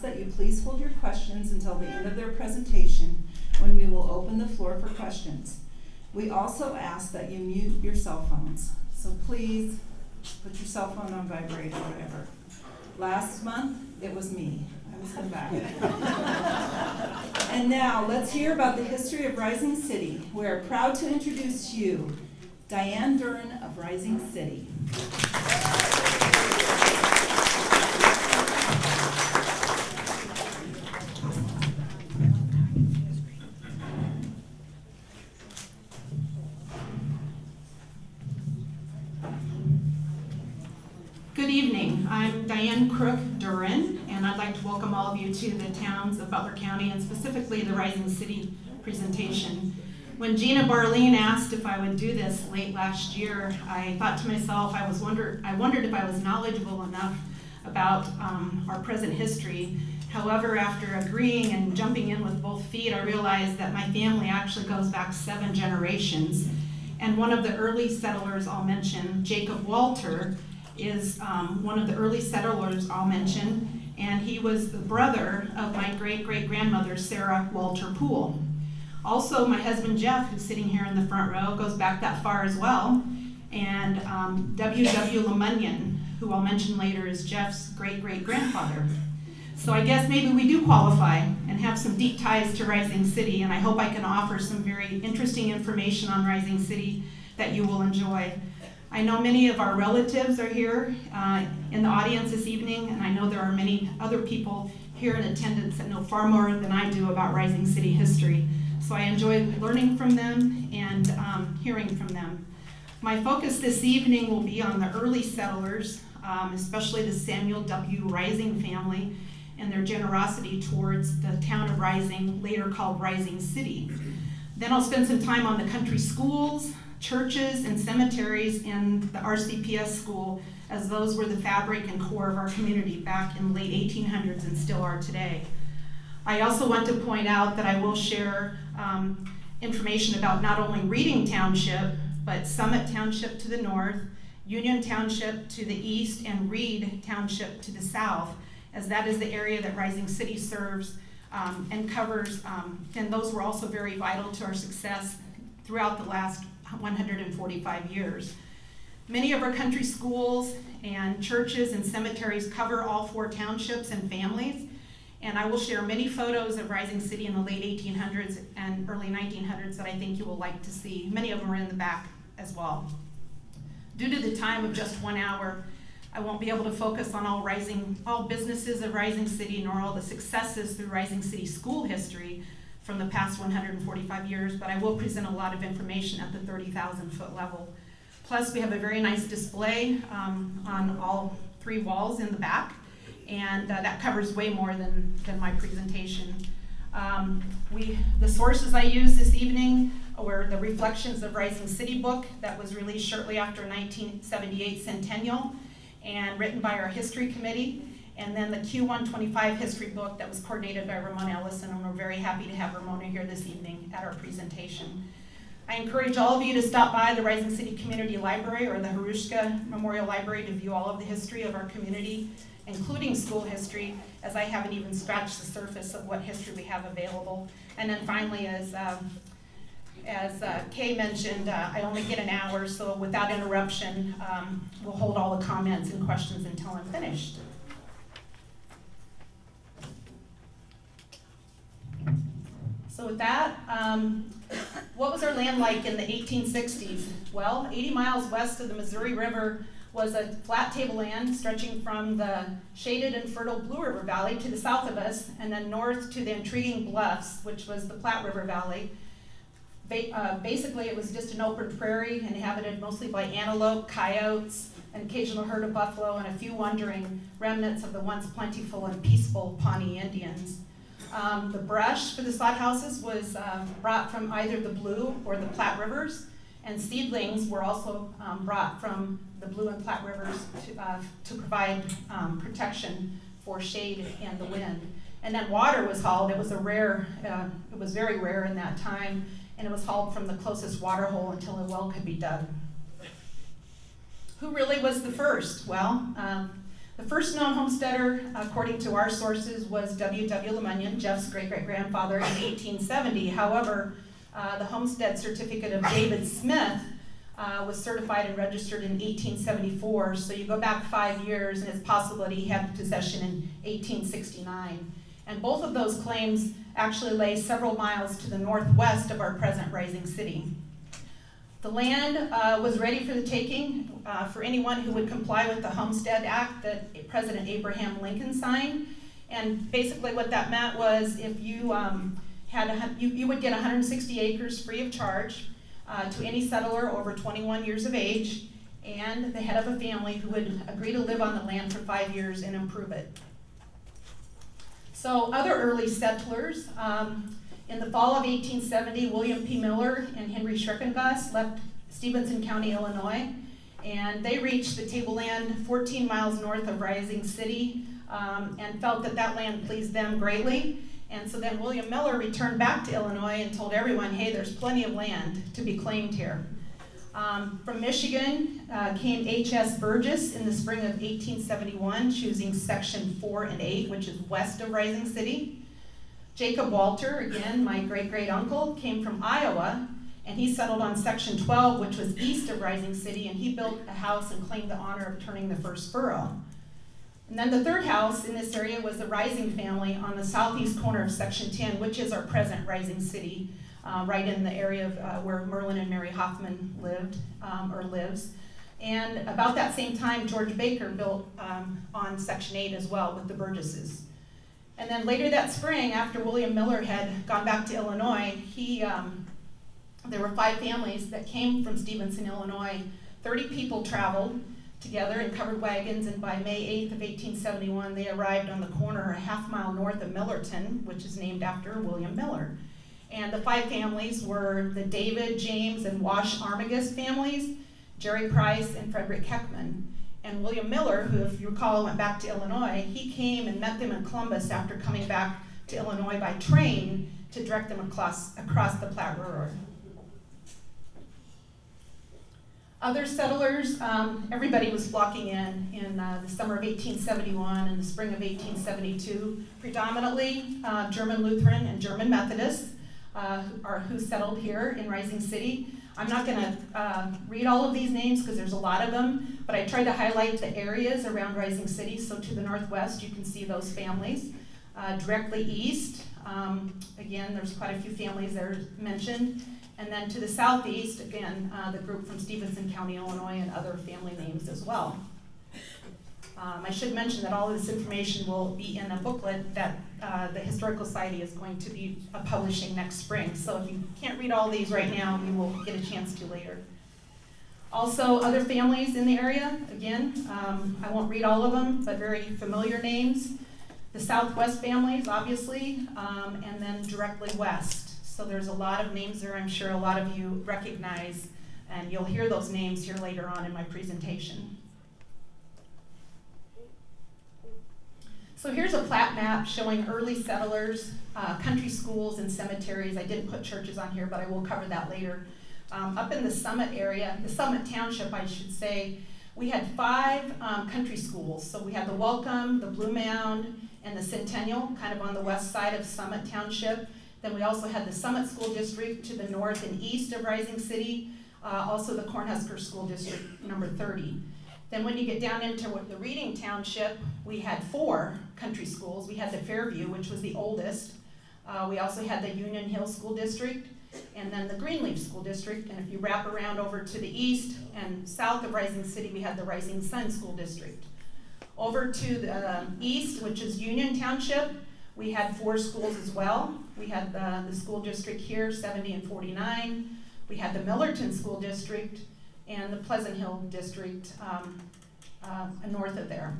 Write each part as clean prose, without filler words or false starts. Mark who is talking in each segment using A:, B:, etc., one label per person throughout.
A: That you please hold your questions until the end of their presentation, when we will open the floor for questions. We also ask that you mute your cell phones, so please put your cell phone on vibrate or whatever. Last month, it was me. I was in back. And now, let's hear about the history of Rising City. We are proud to introduce you, Diane Duren of Rising City.
B: Good evening. I'm Diane Duren, and I'd like to welcome all of you to the towns of Butler County and specifically the Rising City presentation. When Gina Barleen asked if I would do this late last year, I thought to myself, I wondered if I was knowledgeable enough about our present history. However, after agreeing and jumping in with both feet, I realized that my family actually goes back 7 generations. And one of the early settlers I'll mention, Jacob Walter, is one of the early settlers I'll mention, and he was the brother of my great-great-grandmother, Sarah Walter Poole. Also, my husband Jeff, who's sitting here in the front row, goes back that far as well, and W.W. Lemunyon, who I'll mention later, is Jeff's great-great-grandfather. So I guess maybe we do qualify and have some deep ties to Rising City, and I hope I can offer some very interesting information on Rising City that you will enjoy. I know many of our relatives are here in the audience this evening, and I know there are many other people here in attendance that know far more than I do about Rising City history. So I enjoy learning from them and hearing from them. My focus this evening will be on the early settlers, especially the Samuel W. Rising family and their generosity towards the town of Rising, later called Rising City. Then I'll spend some time on the country schools, churches, and cemeteries in the RCPS school, as those were the fabric and core of our community back in the late 1800s and still are today. I also want to point out that I will share information about not only Reading Township, but Summit Township to the north, Union Township to the east, and Reed Township to the south, as that is the area that Rising City serves and covers, and those were also very vital to our success throughout the last 145 years. Many of our country schools and churches and cemeteries cover all 4 townships and families, and I will share many photos of Rising City in the late 1800s and early 1900s that I think you will like to see. Many of them are in the back as well. Due to the time of just 1 hour, I won't be able to focus on all businesses of Rising City, nor all the successes through Rising City school history from the past 145 years, but I will present a lot of information at the 30,000-foot level. Plus, we have a very nice display on all 3 walls in the back, and that covers way more than my presentation. The sources I used this evening were the Reflections of Rising City book that was released shortly after 1978 centennial and written by our history committee. And then the Q125 history book that was coordinated by Ramona Ellison, and we're very happy to have Ramona here this evening at our presentation. I encourage all of you to stop by the Rising City Community Library or the Hruska Memorial Library to view all of the history of our community, including school history, as I haven't even scratched the surface of what history we have available. And then finally, as Kay mentioned, I only get an hour, so without interruption, we'll hold all the comments and questions until I'm finished. So with that, what was our land like in the 1860s? Well, 80 miles west of the Missouri River was a flat tableland stretching from the shaded and fertile Blue River Valley to the south of us, and then north to the intriguing Bluffs, which was the Platte River Valley. Basically, it was just an open prairie inhabited mostly by antelope, coyotes, an occasional herd of buffalo, and a few wandering remnants of the once plentiful and peaceful Pawnee Indians. The brush for the sod houses was brought from either the Blue or the Platte Rivers, and seedlings were also brought from the Blue and Platte Rivers to provide protection for shade and the wind. And then water was hauled. It was very rare in that time, and it was hauled from the closest water hole until a well could be dug. Who really was the first? Well, The first known homesteader, according to our sources, was W.W. Lemunyon, Jeff's great-great-grandfather, in 1870. However, the homestead certificate of David Smith was certified and registered in 1874, so you go back 5 years, and it's possible that he had possession in 1869. And both of those claims actually lay several miles to the northwest of our present Rising City. The land was ready for the taking for anyone who would comply with the Homestead Act that President Abraham Lincoln signed. And basically what that meant was if you you would get 160 acres free of charge to any settler over 21 years of age and the head of a family who would agree to live on the land for 5 years and improve it. So other early settlers, in the fall of 1870, William P. Miller and Henry Schreckengoss left Stevenson County, Illinois, and they reached the tableland 14 miles north of Rising City and felt that that land pleased them greatly. And so then William Miller returned back to Illinois and told everyone, hey, there's plenty of land to be claimed here. From Michigan came H.S. Burgess in the spring of 1871, choosing section 4 and 8, which is west of Rising City. Jacob Walter, again, my great-great-uncle, came from Iowa, and he settled on section 12, which was east of Rising City, and he built a house and claimed the honor of turning the first furrow. And then the third house in this area was the Rising family on the southeast corner of section 10, which is our present Rising City, right in the area of where Merlin and Mary Hoffman lived, or lives. And about that same time, George Baker built on section 8 as well with the Burgesses. And then later that spring, after William Miller had gone back to Illinois, there were 5 families that came from Stevenson, Illinois. 30 people traveled together in covered wagons, and by May 8th of 1871, they arrived on the corner a half-mile north of Millerton, which is named after William Miller. And the 5 families were the David, James, and Wash Armigas families, Jerry Price, and Frederick Heckman. And William Miller, who, if you recall, went back to Illinois, he came and met them in Columbus after coming back to Illinois by train to direct them across the Platte River. Other settlers, everybody was flocking in the summer of 1871 and the spring of 1872. Predominantly German Lutheran and German Methodists are who settled here in Rising City. I'm not going to read all of these names because there's a lot of them, but I tried to highlight the areas around Rising City. So to the northwest, you can see those families. Directly east, again, there's quite a few families there mentioned. And then to the southeast, again, the group from Stevenson County, Illinois, and other family names as well. I should mention that all of this information will be in a booklet that the Historical Society is going to be publishing next spring. So if you can't read all these right now, you will get a chance to later. Also, other families in the area, again, I won't read all of them, but very familiar names. The Southwest families, obviously, and then directly west. So there's a lot of names there I'm sure a lot of you recognize, and you'll hear those names here later on in my presentation. So here's a plat map showing early settlers, country schools, and cemeteries. I didn't put churches on here, but I will cover that later. Up in the Summit area, the Summit Township, I should say, we had 5 country schools. So we had the Welcome, the Blue Mound, and the Centennial, kind of on the west side of Summit Township. Then we also had the Summit School District to the north and east of Rising City, also the Cornhusker School District, number 30. Then when you get down into the Reading Township, we had 4 country schools. We had the Fairview, which was the oldest. We also had the Union Hill School District, and then the Greenleaf School District. And if you wrap around over to the east and south of Rising City, we had the Rising Sun School District. Over to the east, which is Union Township, we had 4 schools as well. We had the school district here, 70 and 49. We had the Millerton School District and the Pleasant Hill District north of there.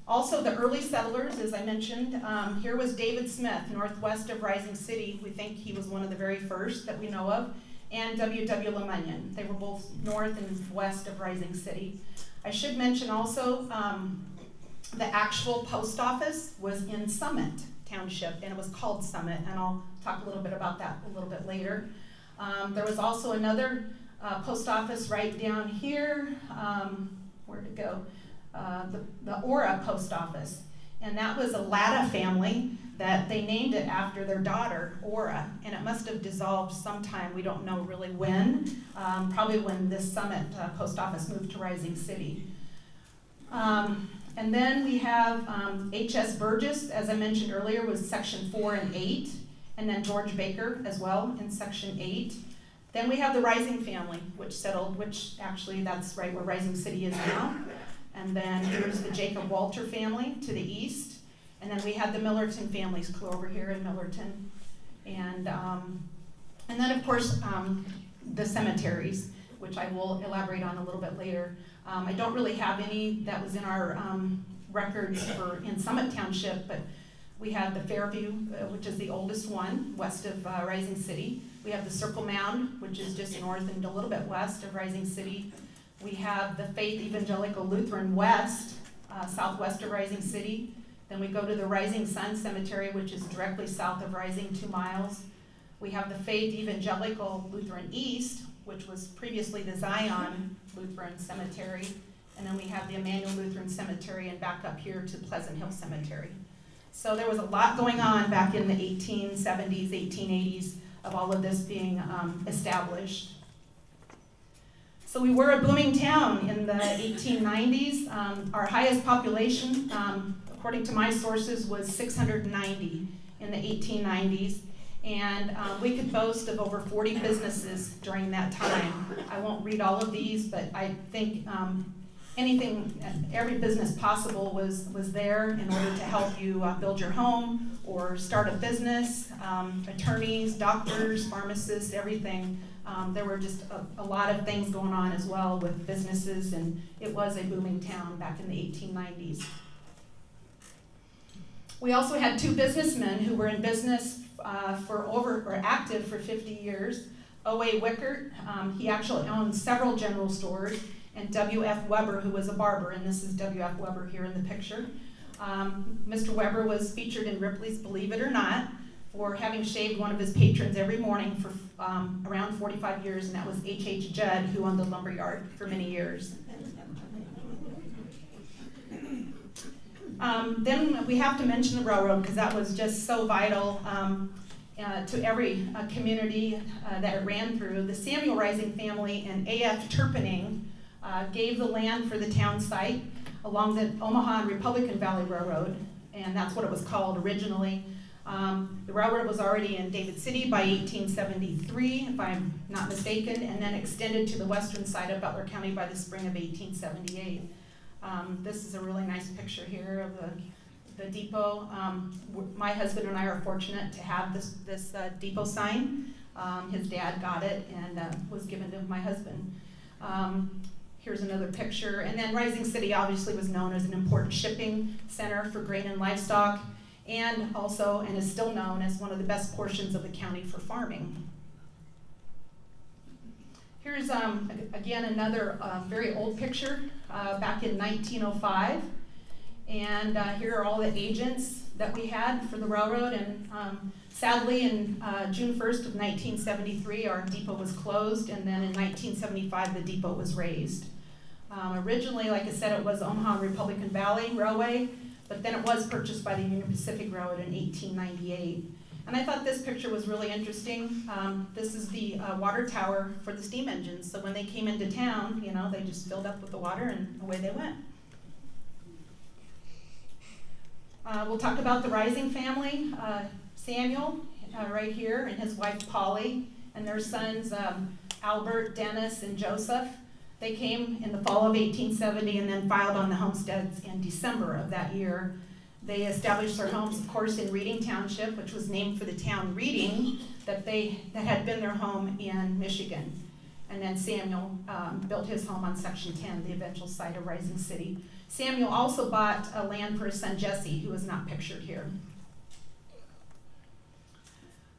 B: Also, the early settlers, as I mentioned, here was David Smith, northwest of Rising City. We think he was one of the very first that we know of, and W.W. Lemunyon. They were both north and west of Rising City. I should mention also the actual post office was in Summit Township, and it was called Summit, and I'll talk a little bit about that a little bit later. There was also another post office right down here. Where'd it go? the Ora post office. And that was a Latta family that they named it after their daughter, Ora. And it must have dissolved sometime, we don't know really when, probably when this Summit post office moved to Rising City. And then we have H.S. Burgess, as I mentioned earlier, was section 4 and 8. And then George Baker as well in section 8. Then we have the Rising family, which actually that's right where Rising City is now. And then here's the Jacob Walter family to the east. And then we have the Millerton families over here in Millerton. And then of course the cemeteries, which I will elaborate on a little bit later. I don't really have any that was in our records in Summit Township, but we have the Fairview, which is the oldest one, west of Rising City. We have the Circle Mound, which is just north and a little bit west of Rising City. We have the Faith Evangelical Lutheran West, southwest of Rising City. Then we go to the Rising Sun Cemetery, which is directly south of Rising, 2 miles. We have the Faith Evangelical Lutheran East, which was previously the Zion Lutheran Cemetery. And then we have the Emmanuel Lutheran Cemetery and back up here to Pleasant Hill Cemetery. So there was a lot going on back in the 1870s, 1880s of all of this being established. So we were a booming town in the 1890s. Our highest population, according to my sources, was 690 in the 1890s. And we could boast of over 40 businesses during that time. I won't read all of these, but I think every business possible was there in order to help you build your home or start a business. Attorneys, doctors, pharmacists, everything. There were just a lot of things going on as well with businesses, and it was a booming town back in the 1890s. We also had 2 businessmen who were in business active for 50 years. O.A. Wickert, he actually owned several general stores, and W.F. Weber, who was a barber, and this is W.F. Weber here in the picture. Mr. Weber was featured in Ripley's Believe It or Not for having shaved one of his patrons every morning for around 45 years, and that was H.H. Judd, who owned the lumberyard for many years. Then we have to mention the railroad because that was just so vital to every community that it ran through. The Samuel Rising family and A.F. Turpening gave the land for the town site along the Omaha and Republican Valley Railroad, and that's what it was called originally. The railroad was already in David City by 1873, if I'm not mistaken, and then extended to the western side of Butler County by the spring of 1878. This is a really nice picture here of the depot. My husband and I are fortunate to have this depot sign. His dad got it and was given to my husband. Here's another picture. And then Rising City obviously was known as an important shipping center for grain and livestock, and also, and is still known as one of the best portions of the county for farming. Here's, again, another very old picture back in 1905. And here are all the agents that we had for the railroad. And sadly, in June 1st of 1973, our depot was closed. And then in 1975, the depot was raised. Originally, like I said, it was Omaha and Republican Valley Railway, but then it was purchased by the Union Pacific Railroad in 1898. And I thought this picture was really interesting. This is the water tower for the steam engines. So when they came into town, you know, they just filled up with the water and away they went. We'll talk about the Rising family. Samuel, right here, and his wife Polly, and their sons Albert, Dennis, and Joseph. They came in the fall of 1870 and then filed on the homesteads in December of that year. They established their homes, of course, in Reading Township, which was named for the town Reading that had been their home in Michigan. And then Samuel built his home on Section 10, the eventual site of Rising City. Samuel also bought land for his son Jesse, who is not pictured here.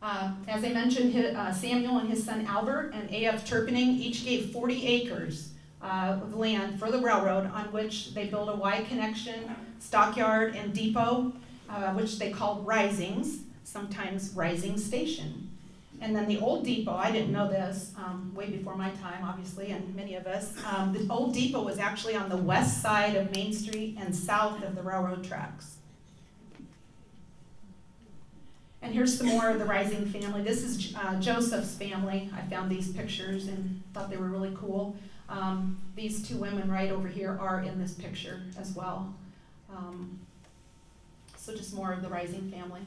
B: As I mentioned, Samuel and his son Albert and A.F. Turpening each gave 40 acres of land for the railroad on which they built a Y connection, stockyard, and depot, which they called Risings, sometimes Rising Station. And then the old depot, I didn't know this, way before my time, obviously, and many of us. The old depot was actually on the west side of Main Street and south of the railroad tracks. And here's some more of the Rising family. This is Joseph's family. I found these pictures and thought they were really cool. These two women right over here are in this picture as well. So just more of the Rising family.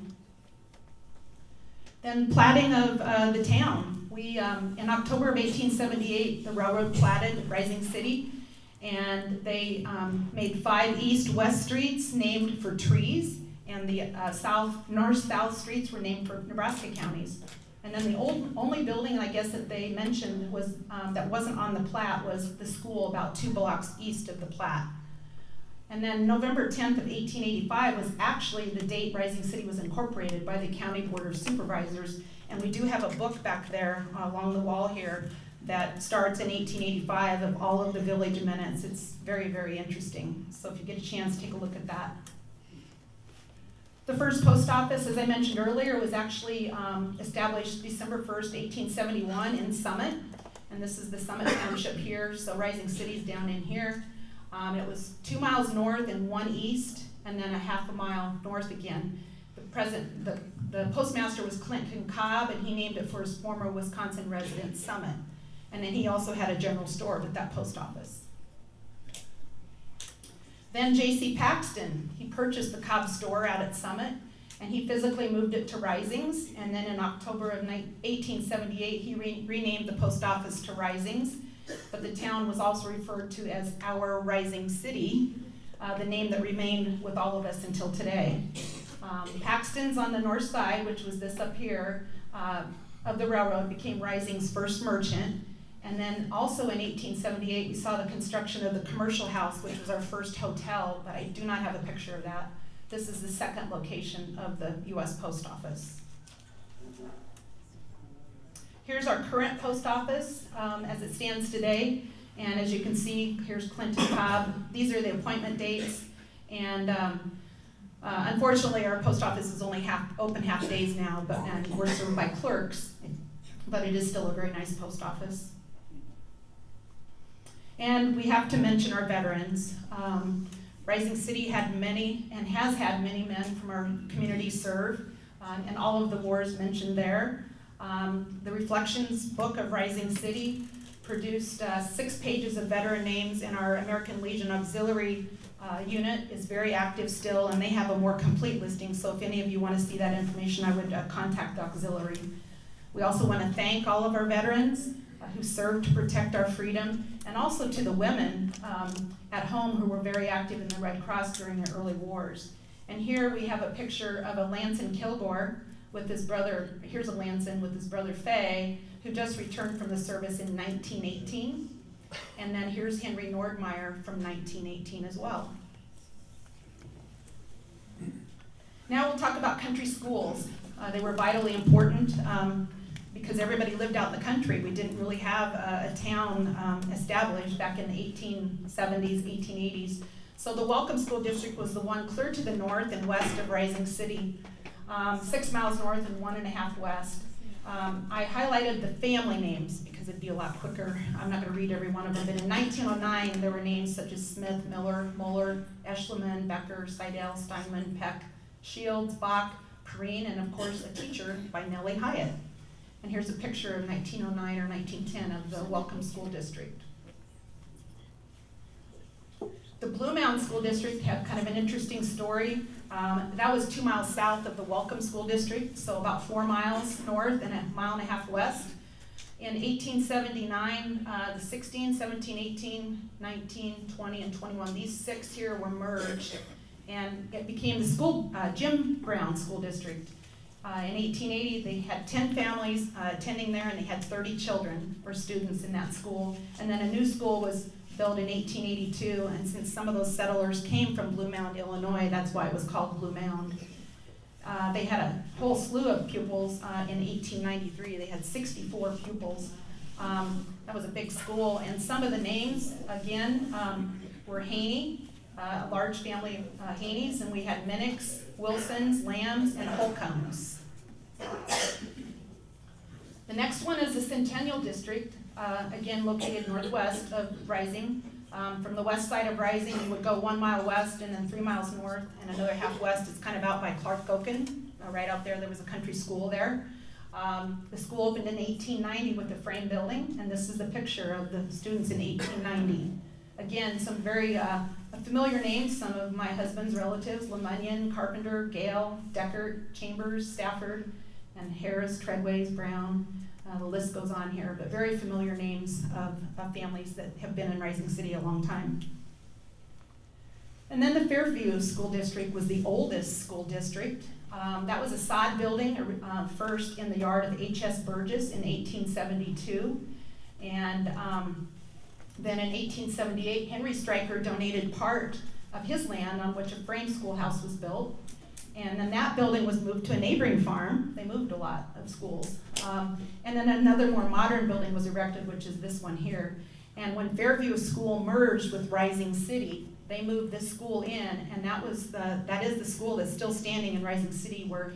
B: Then platting of the town. We, in October of 1878, the railroad platted Rising City, and they made 5 east-west streets named for trees, and the north-south streets were named for Nebraska counties. And then the only building, I guess, that they mentioned was that wasn't on the plat was the school about 2 blocks east of the plat. And then November 10th of 1885 was actually the date Rising City was incorporated by the County Board of Supervisors. And we do have a book back there along the wall here that starts in 1885 of all of the village minutes. It's very, very interesting. So if you get a chance, take a look at that. The first post office, as I mentioned earlier, was actually established December 1st, 1871 in Summit. And this is the Summit Township here, so Rising City's down in here. It was 2 miles north and 1 east, and then a half a mile north again. The postmaster was Clinton Cobb, and he named it for his former Wisconsin resident, Summit. And then he also had a general store with that post office. Then J.C. Paxton, he purchased the Cobb store out at Summit, and he physically moved it to Risings. And then in October of 1878, he renamed the post office to Risings. But the town was also referred to as Our Rising City, the name that remained with all of us until today. Paxton's on the north side, which was this up here, of the railroad, became Rising's first merchant. And then also in 1878, we saw the construction of the commercial house, which was our first hotel, but I do not have a picture of that. This is the second location of the U.S. Post Office. Here's our current post office as it stands today. And as you can see, here's Clinton Cobb. These are the appointment dates. And unfortunately, our post office is only open half days now, and we're served by clerks. But it is still a very nice post office. And we have to mention our veterans. Rising City had many, and has had many men from our community serve, and all of the wars mentioned there. The Reflections book of Rising City produced 6 pages of veteran names, and our American Legion Auxiliary unit is very active still, and they have a more complete listing, so if any of you want to see that information, I would contact the auxiliary. We also want to thank all of our veterans who served to protect our freedom, and also to the women at home who were very active in the Red Cross during the early wars. And here we have a picture of a Lanson Kilgore with his brother. Here's a Lanson with his brother Fay, who just returned from the service in 1918. And then here's Henry Nordmeyer from 1918 as well. Now we'll talk about country schools. They were vitally important because everybody lived out in the country. We didn't really have a town established back in the 1870s, 1880s. So the Welcome School District was the one clear to the north and west of Rising City, 6 miles north and 1.5 west. I highlighted the family names because it'd be a lot quicker. I'm not going to read every one of them, but in 1909 there were names such as Smith, Miller, Muller, Eschliman, Becker, Seidel, Steinman, Peck, Shields, Bach, Perrine, and of course a teacher by Nellie Hyatt. And here's a picture of 1909 or 1910 of the Welcome School District. The Blue Mound School District had kind of an interesting story. That was 2 miles south of the Welcome School District, so about 4 miles north and 1.5 miles west. In 1879, the 16, 17, 18, 19, 20, and 21, these 6 here were merged, and it became the school Jim Brown School District. In 1880, they had 10 families attending there, and they had 30 children or students in that school. And then a new school was built in 1882, and since some of those settlers came from Blue Mound, Illinois, that's why it was called Blue Mound. They had a whole slew of pupils in 1893. They had 64 pupils. That was a big school, and some of the names, again, were Haney, a large family of Haneys, and we had Minnix, Wilsons, Lambs, and Holcombs. The next one is the Centennial District, again located northwest of Rising. From the west side of Rising, you would go 1 mile west and then 3 miles north and another half west. It's kind of out by Clark Gokin. Right out there was a country school there. The school opened in 1890 with a frame building, and this is the picture of the students in 1890. Again, some very familiar names, some of my husband's relatives: Lemunyon, Carpenter, Gale, Deckert, Chambers, Stafford, and Harris, Treadways, Brown. The list goes on here, but very familiar names of families that have been in Rising City a long time. And then the Fairview School District was the oldest school district. That was a sod building first in the yard of H.S. Burgess in 1872. And then in 1878, Henry Stryker donated part of his land on which a frame schoolhouse was built. And then that building was moved to a neighboring farm. They moved a lot of schools. And then another more modern building was erected, which is this one here. And when Fairview School merged with Rising City, they moved this school in, and that is the school that's still standing in Rising City where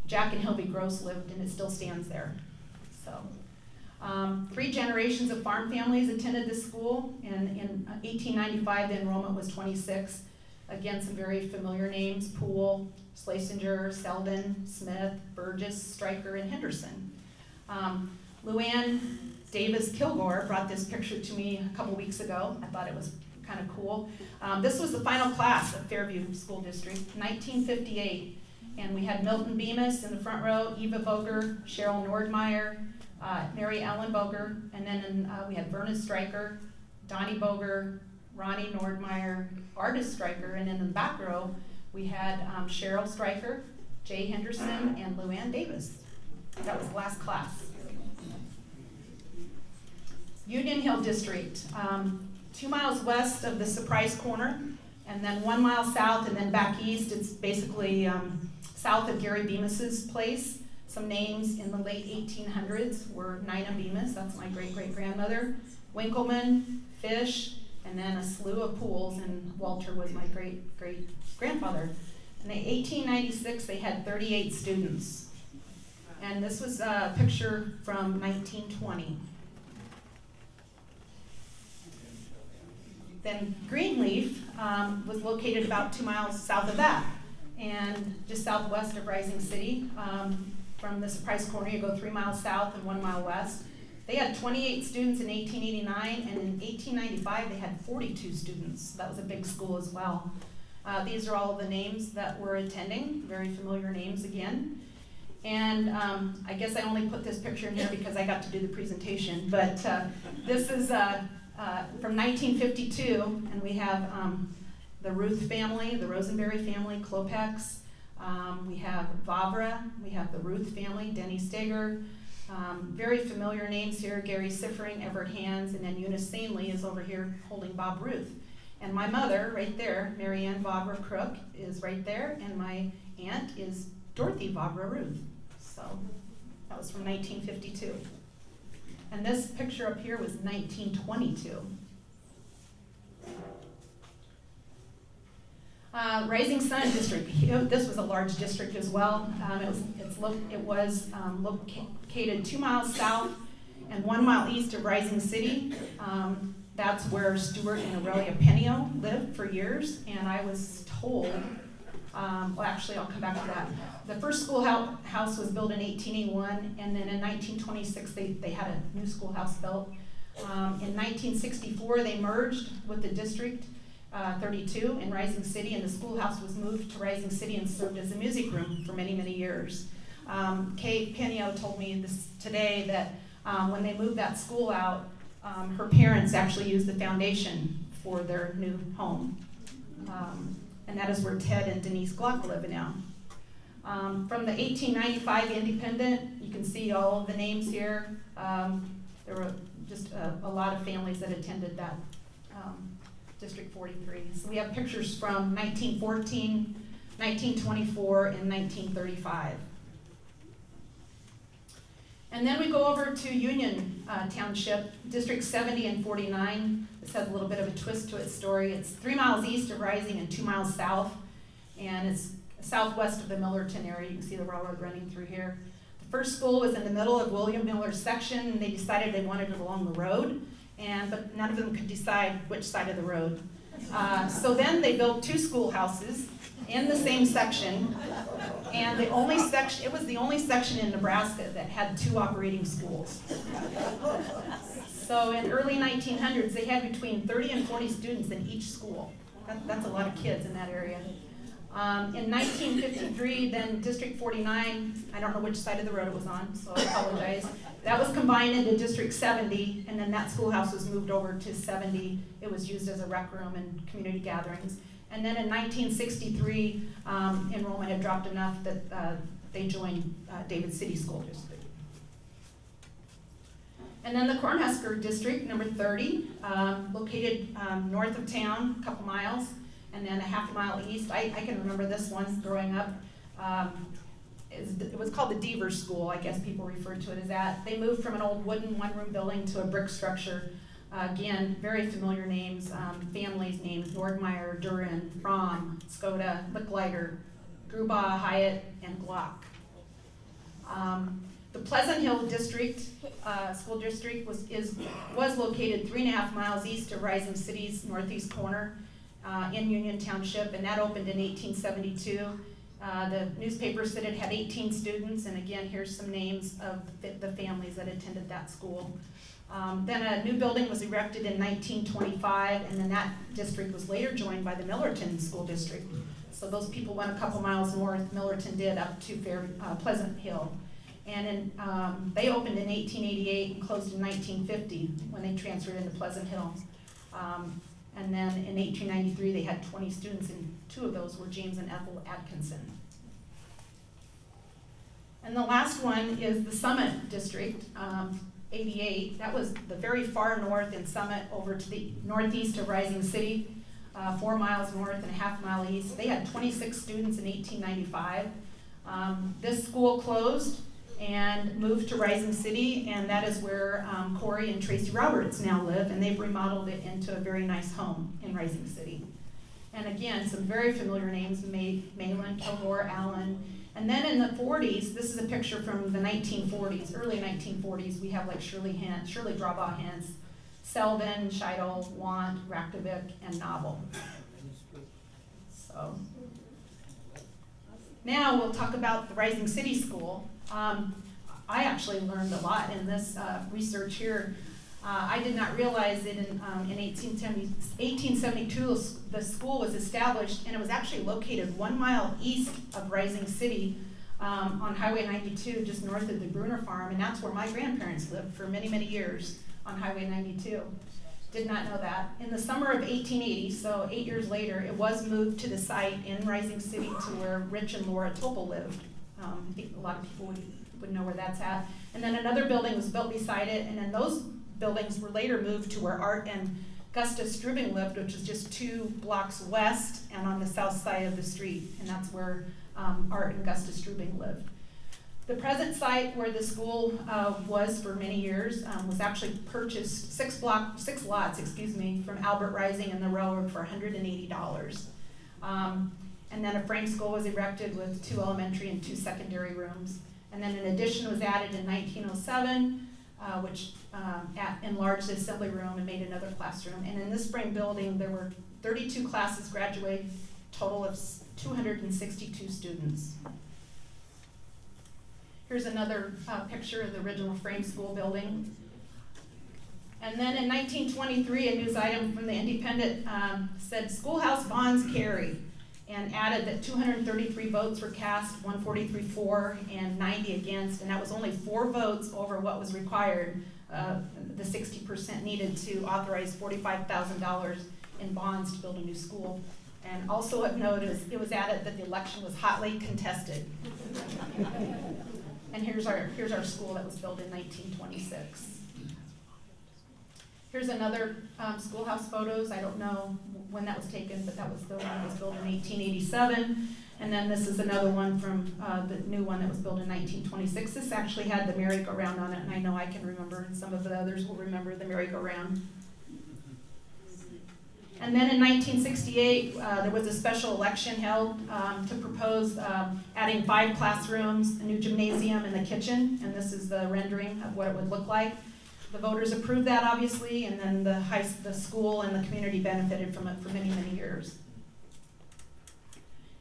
B: Jack and Hilby Gross lived, and it still stands there. So, 3 generations of farm families attended this school, and in 1895 the enrollment was 26. Again, some very familiar names: Poole, Schlesinger, Selden, Smith, Burgess, Stryker, and Henderson. Luann Davis Kilgore brought this picture to me a couple weeks ago. I thought it was kind of cool. This was the final class of Fairview School District, 1958. And we had Milton Bemis in the front row, Eva Boger, Cheryl Nordmeyer, Mary Ellen Boger, and then we had Verna Stryker, Donnie Boger, Ronnie Nordmeyer, Artis Stryker, and in the back row we had Cheryl Stryker, Jay Henderson, and Luann Davis. That was the last class. Union Hill District, 2 miles west of the Surprise Corner, and then 1 mile south, and then back east. It's basically south of Gary Bemis's place. Some names in the late 1800s were Nina Bemis, that's my great-great-grandmother, Winkleman, Fish, and then a slew of Pools, and Walter was my great-great-grandfather. In 1896, they had 38 students. And this was a picture from 1920. Then Greenleaf was located about 2 miles south of that, and just southwest of Rising City. From the Surprise Corner, you go 3 miles south and 1 mile west. They had 28 students in 1889, and in 1895 they had 42 students. That was a big school as well. These are all of the names that were attending, very familiar names again. And I guess I only put this picture in here because I got to do the presentation, but this is from 1952, and we have the Ruth family, the Rosenberry family, Klopex. We have Vavra, we have the Ruth family, Denny Steger. Very familiar names here: Gary Siffering, Everett Hands, and then Eunice Sainley is over here holding Bob Ruth. And my mother, right there, Mary Ann Vavra Crook, is right there, and my aunt is Dorothy Vavra Ruth. So that was from 1952. And this picture up here was 1922. Rising Sun District. This was a large district as well. It was located 2 miles south and 1 mile east of Rising City. That's where Stuart and Aurelia Penio lived for years. And I was told, well, actually, I'll come back to that. The first schoolhouse was built in 1881, and then in 1926 they had a new schoolhouse built. In 1964 they merged with the District 32 in Rising City, and the schoolhouse was moved to Rising City and served as a music room for many, many years. Kay Penio told me this today that when they moved that school out, her parents actually used the foundation for their new home. And that is where Ted and Denise Gluck live now. From the 1895 Independent, you can see all of the names here. There were just a lot of families that attended that District 43. So we have pictures from 1914, 1924, and 1935. And then we go over to Union Township, District 70 and 49. This has a little bit of a twist to its story. It's 3 miles east of Rising and 2 miles south, and it's southwest of the Millerton area. You can see the railroad running through here. The First school was in the middle of William Miller's section, and they decided they wanted it along the road, but none of them could decide which side of the road. So then they built 2 schoolhouses in the same section, and it was the only section in Nebraska that had 2 operating schools. So in early 1900s, they had between 30 and 40 students in each school. That's a lot of kids in that area. In 1953, then District 49, I don't know which side of the road it was on, so I apologize. That was combined into District 70, and then that schoolhouse was moved over to 70. It was used as a rec room and community gatherings. And then in 1963, enrollment had dropped enough that they joined David City School District. And then the Cornhusker District, number 30, located north of town, a couple miles, and then a half a mile east. I can remember this one growing up. It was called the Deaver School, I guess people refer to it as that. They moved from an old wooden one-room building to a brick structure. Again, very familiar names, families' names: Nordmeyer, Duren, Fromm, Skoda, Licklider, Gruba, Hyatt, and Glock. The Pleasant Hill District, School District was located 3.5 miles east of Rising City's northeast corner in Union Township, and that opened in 1872. The newspaper said it had 18 students, and again, here's some names of the families that attended that school. Then a new building was erected in 1925, and then that district was later joined by the Millerton School District. So those people went a couple miles north, Millerton did, up to Pleasant Hill. And they opened in 1888 and closed in 1950 when they transferred into Pleasant Hill. And then in 1893, they had 20 students, and 2 of those were James and Ethel Atkinson. And the last one is the Summit District, 88. That was the very far north in Summit over to the northeast of Rising City, 4 miles north and a half mile east. They had 26 students in 1895. This school closed and moved to Rising City, and that is where Corey and Tracy Roberts now live, and they've remodeled it into a very nice home in Rising City. And again, some very familiar names: Malin, Kilgore, Allen. And then in the 40s, this is a picture from the 1940s, early 1940s, we have like Shirley Drawbaugh Hens, Selvin, Scheidel, Want, Raktovic, and Novel. So now we'll talk about the Rising City School. I actually learned a lot in this research here. I did not realize that in 1872 the school was established, and it was actually located 1 mile east of Rising City on Highway 92, just north of the Bruner Farm, and that's where my grandparents lived for many, many years, on Highway 92. Did not know that. In the summer of 1880, so 8 years later, it was moved to the site in Rising City to where Rich and Laura Topol lived. I think a lot of people would know where that's at. And then another building was built beside it, and then those buildings were later moved to where Art and Gusta Strubing lived, which is just 2 blocks west and on the south side of the street, and that's where Art and Gusta Strubing lived. The present site where the school was for many years was actually purchased 6 lots, from Albert Rising and the railroad for $180. And then a frame school was erected with 2 elementary and 2 secondary rooms. And then an addition was added in 1907, which enlarged the assembly room and made another classroom. And in this frame building, there were 32 classes graduated, total of 262 students. Here's another picture of the original frame school building. And then in 1923, a news item from the Independent said, "Schoolhouse bonds carry," and added that 233 votes were cast, 143 for, and 90 against, and that was only 4 votes over what was required, the 60% needed to authorize $45,000 in bonds to build a new school. And also of note is it was added that the election was hotly contested. And here's our school that was built in 1926. Here's another schoolhouse photos. I don't know when that was taken, but that was the one that was built in 1887. And then this is another one from the new one that was built in 1926. This actually had the merry-go-round on it, and I know I can remember, and some of the others will remember the merry-go-round. And then in 1968, there was a special election held to propose adding 5 classrooms, a new gymnasium, and the kitchen. And this is the rendering of what it would look like. The voters approved that, obviously, and then the school and the community benefited from it for many, many years.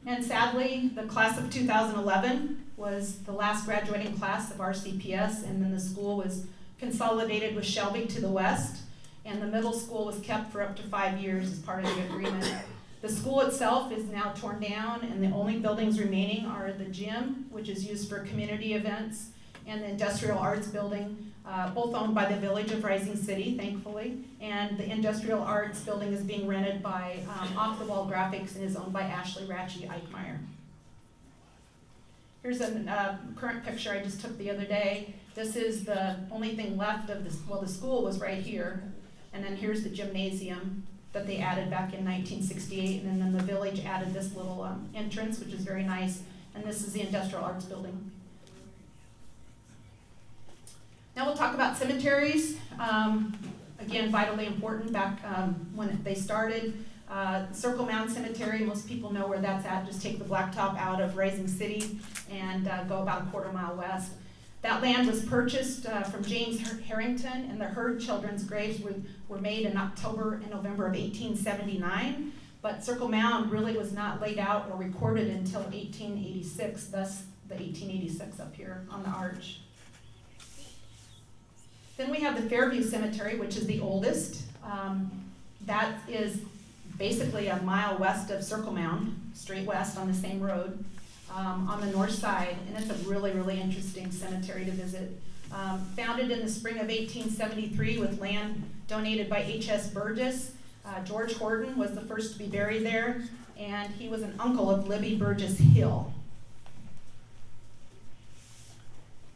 B: And sadly, the class of 2011 was the last graduating class of RCPS, and then the school was consolidated with Shelby to the west, and the middle school was kept for up to 5 years as part of the agreement. The school itself is now torn down, and the only buildings remaining are the gym, which is used for community events, and the industrial arts building, both owned by the Village of Rising City, thankfully. And the industrial arts building is being rented by Off the Wall Graphics and is owned by Ashley Ratchie Eichmeyer. Here's a current picture I just took the other day. This is the only thing left of this. Well, the school was right here, and then here's the gymnasium that they added back in 1968, and then the village added this little entrance, which is very nice, and this is the industrial arts building. Now we'll talk about cemeteries. Again, vitally important back when they started. Circle Mound Cemetery, most people know where that's at. Just take the blacktop out of Rising City and go about a quarter mile west. That land was purchased from James Harrington, and the Hurd children's graves were made in October and November of 1879. But Circle Mound really was not laid out or recorded until 1886, thus the 1886 up here on the arch. Then we have the Fairview Cemetery, which is the oldest. That is basically a mile west of Circle Mound, straight west on the same road, on the north side, and it's a really, really interesting cemetery to visit. Founded in the spring of 1873 with land donated by H.S. Burgess. George Horton was the first to be buried there, and he was an uncle of Libby Burgess Hill.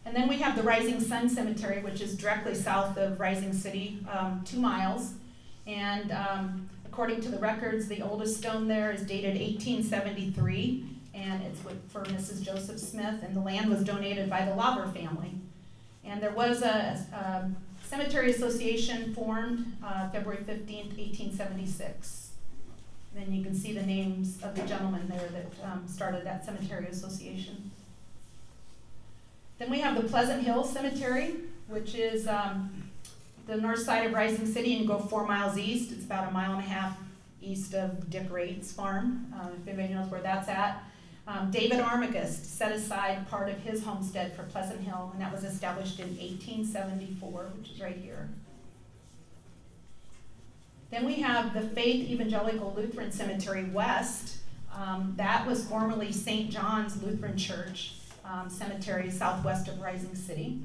B: And then we have the Rising Sun Cemetery, which is directly south of Rising City, 2 miles. And according to the records, the oldest stone there is dated 1873, and it's for Mrs. Joseph Smith, and the land was donated by the Lauber family. And there was a cemetery association formed February 15th, 1876. And then you can see the names of the gentlemen there that started that cemetery association. Then we have the Pleasant Hill Cemetery, which is the north side of Rising City, and you go 4 miles east. It's about 1.5 miles east of Dick Rate's farm, if anybody knows where that's at. David Armagust set aside part of his homestead for Pleasant Hill, and that was established in 1874, which is right here. Then we have the Faith Evangelical Lutheran Cemetery West. That was formerly St. John's Lutheran Church Cemetery, southwest of Rising City.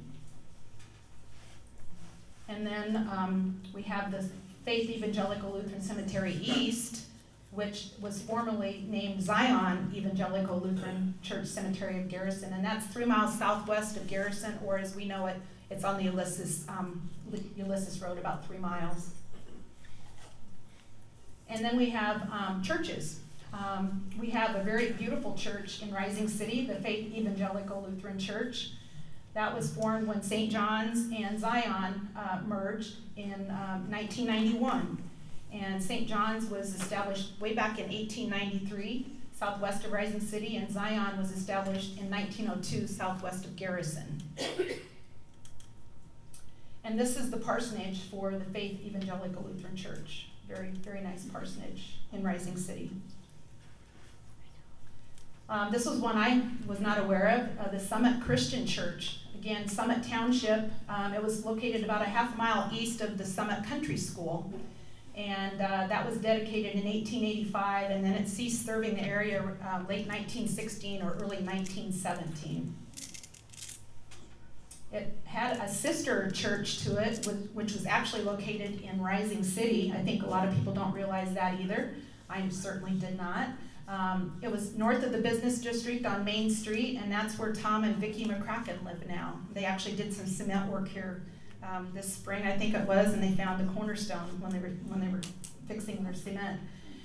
B: And then we have the Faith Evangelical Lutheran Cemetery East, which was formerly named Zion Evangelical Lutheran Church Cemetery of Garrison, and that's 3 miles southwest of Garrison, or as we know it, it's on the Ulysses Road, about 3 miles. And then we have churches. We have a very beautiful church in Rising City, the Faith Evangelical Lutheran Church. That was formed when St. John's and Zion merged in 1991. And St. John's was established way back in 1893, southwest of Rising City, and Zion was established in 1902, southwest of Garrison. And this is the parsonage for the Faith Evangelical Lutheran Church. Very, very nice parsonage in Rising City. This was one I was not aware of, the Summit Christian Church. Again, Summit Township. It was located about 1/2 mile east of the Summit Country School. And that was dedicated in 1885, and then it ceased serving the area late 1916 or early 1917. It had a sister church to it, which was actually located in Rising City. I think a lot of people don't realize that either. I certainly did not. It was north of the business district on Main Street, and that's where Tom and Vicki McCracken live now. They actually did some cement work here this spring, I think it was, and they found the cornerstone when they were fixing their cement.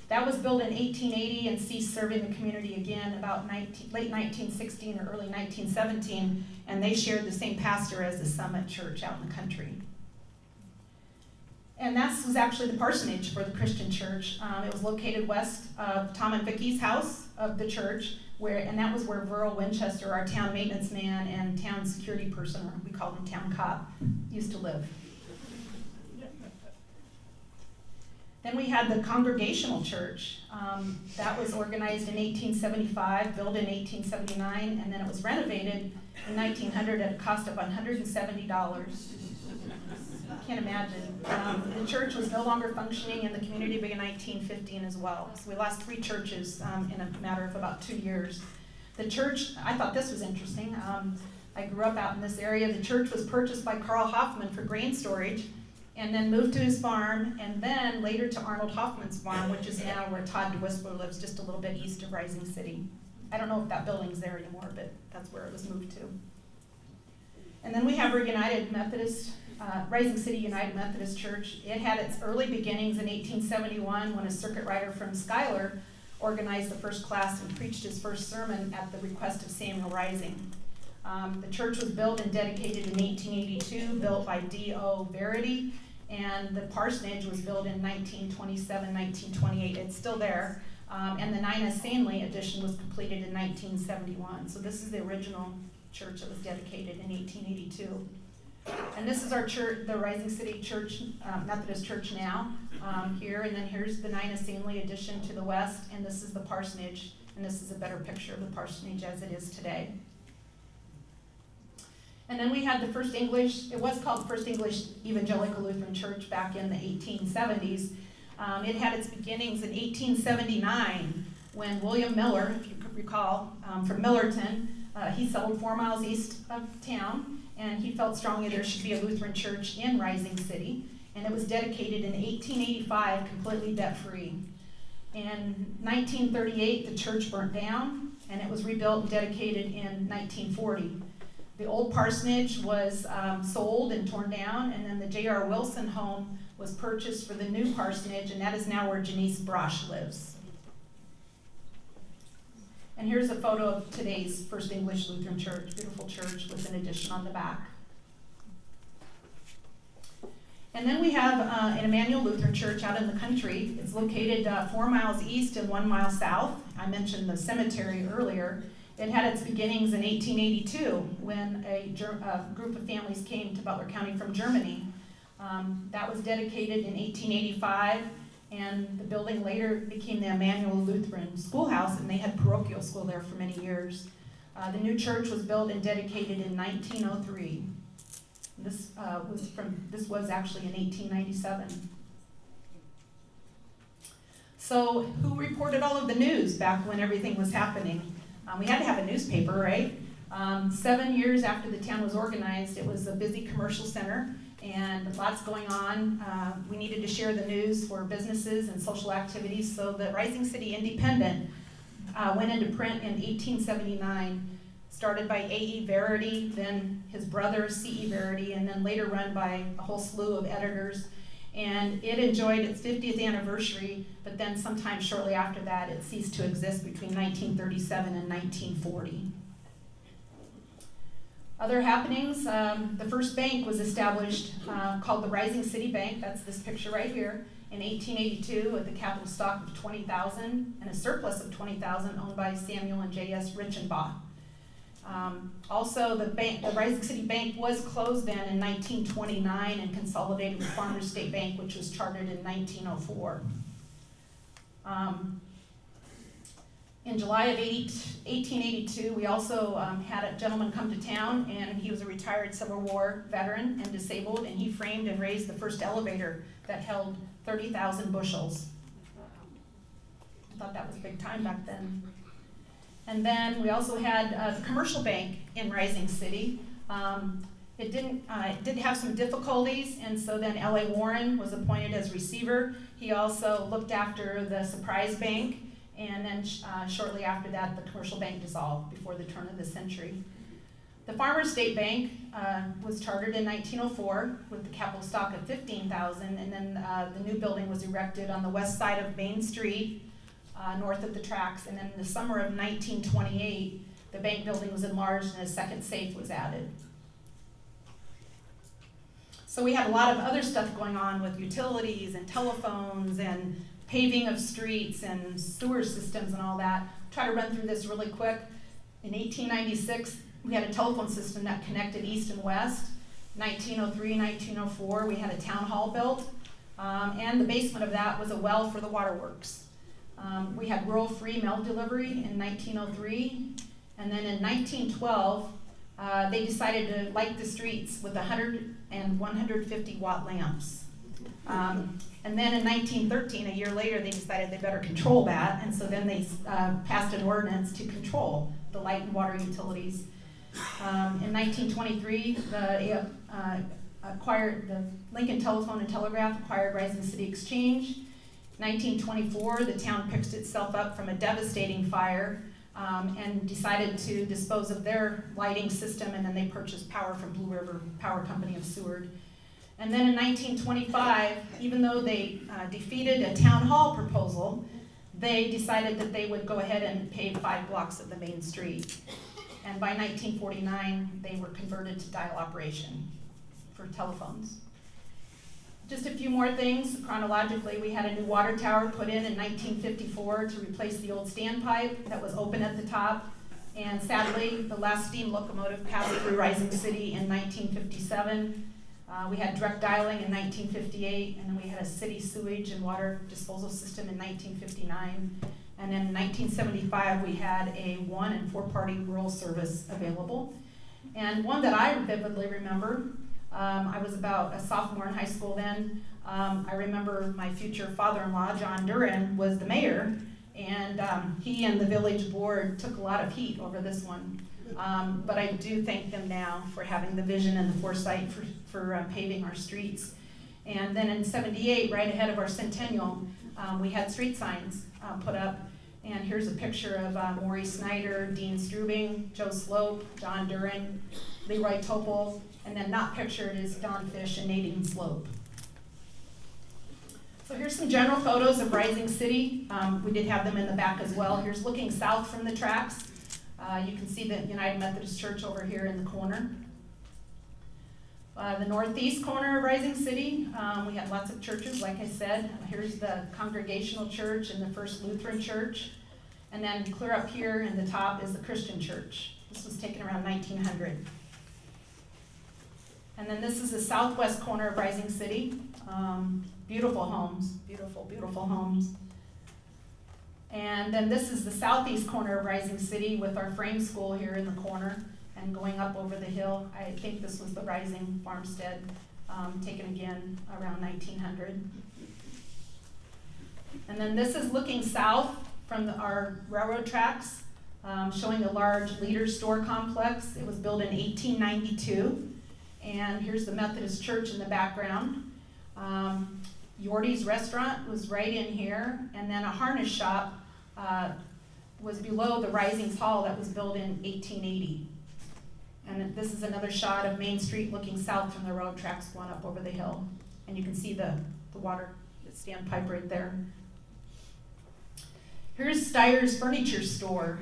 B: That was built in 1880 and ceased serving the community again about late 1916 or early 1917, and they shared the same pastor as the Summit Church out in the country. And that was actually the parsonage for the Christian church. It was located west of Tom and Vicky's house of the church, and that was where Verl Winchester, our town maintenance man and town security person, or we called him town cop, used to live. Then we had the Congregational Church. That was organized in 1875, built in 1879, and then it was renovated in 1900 at a cost of $170. Can't imagine. The church was no longer functioning in the community by 1915 as well. So we lost 3 churches in a matter of about 2 years. The church, I thought this was interesting. I grew up out in this area. The church was purchased by Carl Hoffman for grain storage, and then moved to his farm, and then later to Arnold Hoffman's farm, which is now where Todd DeWhisper lives, just a little bit east of Rising City. I don't know if that building's there anymore, but that's where it was moved to. And then we have our Rising City United Methodist Church. It had its early beginnings in 1871 when a circuit rider from Schuyler organized the first class and preached his first sermon at the request of Samuel Rising. The church was built and dedicated in 1882, built by D.O. Verity, and the parsonage was built in 1927, 1928. It's still there. And the Nina Sanley addition was completed in 1971. So this is the original church that was dedicated in 1882. And this is our church, the Rising City Church, Methodist Church now, here. And then here's the Nina Sanley addition to the west, and this is the parsonage. And this is a better picture of the parsonage as it is today. And then we had the First English, it was called First English Evangelical Lutheran Church back in the 1870s. It had its beginnings in 1879 when William Miller, if you could recall, from Millerton, he settled 4 miles east of town, and he felt strongly there should be a Lutheran church in Rising City, and it was dedicated in 1885, completely debt-free. In 1938, the church burnt down, and it was rebuilt and dedicated in 1940. The old parsonage was sold and torn down, and then the J.R. Wilson home was purchased for the new parsonage, and that is now where Janice Brosh lives. And here's a photo of today's First English Lutheran Church, beautiful church with an addition on the back. And then we have an Emmanuel Lutheran Church out in the country. It's located 4 miles east and 1 mile south. I mentioned the cemetery earlier. It had its beginnings in 1882 when a group of families came to Butler County from Germany. That was dedicated in 1885, and the building later became the Emmanuel Lutheran Schoolhouse, and they had parochial school there for many years. The new church was built and dedicated in 1903. This was actually in 1897. So who reported all of the news back when everything was happening? We had to have a newspaper, right? 7 years after the town was organized, it was a busy commercial center and lots going on. We needed to share the news for businesses and social activities, so the Rising City Independent went into print in 1879, started by A.E. Verity, then his brother C.E. Verity, and then later run by a whole slew of editors. And it enjoyed its 50th anniversary, but then sometime shortly after that, it ceased to exist between 1937 and 1940. Other happenings, the first bank was established called the Rising City Bank. That's this picture right here, in 1882 with a capital stock of $20,000 and a surplus of $20,000 owned by Samuel and J.S. Richenbaugh. Also, the Rising City Bank was closed then in 1929 and consolidated with Farmers State Bank, which was chartered in 1904. In July of 1882, we also had a gentleman come to town, and he was a retired Civil War veteran and disabled, and he framed and raised the first elevator that held 30,000 bushels. I thought that was a big time back then. And then we also had the commercial bank in Rising City. It did have some difficulties, and so then L.A. Warren was appointed as receiver. He also looked after the Surprise Bank, and then shortly after that, the commercial bank dissolved before the turn of the century. The Farmers State Bank was chartered in 1904 with the capital stock of $15,000, and then the new building was erected on the west side of Main Street, north of the tracks, and then in the summer of 1928, the bank building was enlarged and a second safe was added. So we had a lot of other stuff going on with utilities and telephones and paving of streets and sewer systems and all that. Try to run through this really quick. In 1896, we had a telephone system that connected east and west. 1903, 1904, we had a town hall built, and the basement of that was a well for the waterworks. We had rural free mail delivery in 1903, and then in 1912, they decided to light the streets with 100 and 150 watt lamps. And then in 1913, a year later, they decided they better control that, and so then they passed an ordinance to control the light and water utilities. In 1923, the Lincoln Telephone and Telegraph acquired Rising City Exchange. 1924, the town picked itself up from a devastating fire and decided to dispose of their lighting system, and then they purchased power from Blue River Power Company of Seward. And then in 1925, even though they defeated a town hall proposal, they decided that they would go ahead and pave 5 blocks of the main street. And by 1949, they were converted to dial operation for telephones. Just a few more things. Chronologically, we had a new water tower put in 1954 to replace the old standpipe that was open at the top. And sadly, the last steam locomotive passed through Rising City in 1957. We had direct dialing in 1958, and then we had a city sewage and water disposal system in 1959. And then in 1975, we had a 1- and 4-party rural service available. And one that I vividly remember, I was about a sophomore in high school then. I remember my future father-in-law, John Duren, was the mayor, and he and the village board took a lot of heat over this one. But I do thank them now for having the vision and the foresight for paving our streets. And then in '78, right ahead of our centennial, we had street signs put up. And here's a picture of Maury Snyder, Dean Strubing, Joe Slope, John Duren, Leroy Topol, and then not pictured is Don Fish and Nadine Slope. So here's some general photos of Rising City. We did have them in the back as well. Here's looking south from the tracks. You can see the United Methodist Church over here in the corner. The northeast corner of Rising City, we have lots of churches, like I said. Here's the Congregational Church and the First Lutheran Church. And then clear up here in the top is the Christian Church. This was taken around 1900. And then this is the southwest corner of Rising City. Beautiful homes, beautiful, beautiful homes. And then this is the southeast corner of Rising City with our frame school here in the corner and going up over the hill. I think this was the Rising Farmstead, taken again around 1900. And then this is looking south from our railroad tracks, showing a large Leader store complex. It was built in 1892. And here's the Methodist Church in the background. Yorty's restaurant was right in here, and then a harness shop was below the Risings Hall that was built in 1880. And this is another shot of Main Street looking south from the railroad tracks going up over the hill. And you can see the water standpipe right there. Here's Steyer's Furniture Store.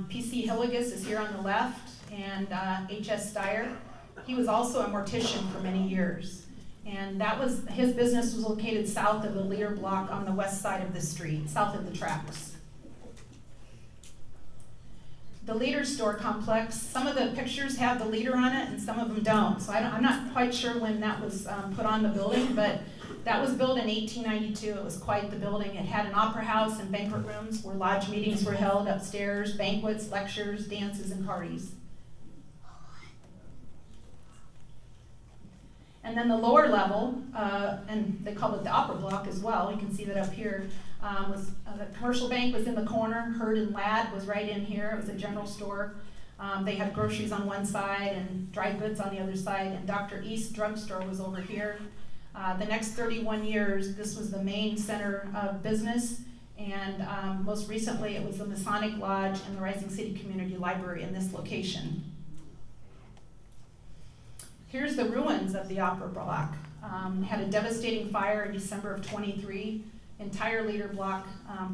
B: P.C. Hilligus is here on the left, and H.S. Steyer. He was also a mortician for many years. And his business was located south of the Leader block on the west side of the street, south of the tracks. The Leader store complex, some of the pictures have the Leader on it and some of them don't. So I'm not quite sure when that was put on the building, but that was built in 1892. It was quite the building. It had an opera house and banquet rooms where lodge meetings were held upstairs, banquets, lectures, dances, and parties. And then the lower level, and they call it the opera block as well, you can see that up here, the commercial bank was in the corner, Hurd and Ladd was right in here, it was a general store. They had groceries on one side and dry goods on the other side, and Dr. East drugstore was over here. The next 31 years, this was the main center of business, and most recently it was the Masonic Lodge and the Rising City Community Library in this location. Here's the ruins of the opera block. Had a devastating fire in December of '23. Entire Leader block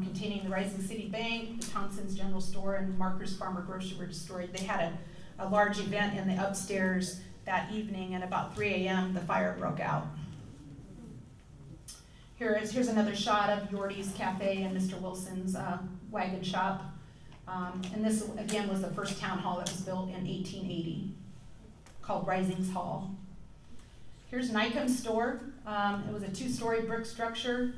B: containing the Rising City Bank, the Thompson's General Store, and Marker's Farmer Grocery were destroyed. They had a large event in the upstairs that evening, and about 3 a.m. the fire broke out. Here's another shot of Yorty's Cafe and Mr. Wilson's wagon shop. And this, again, was the first town hall that was built in 1880, called Risings Hall. Here's Nycom's store. It was a 2-story brick structure.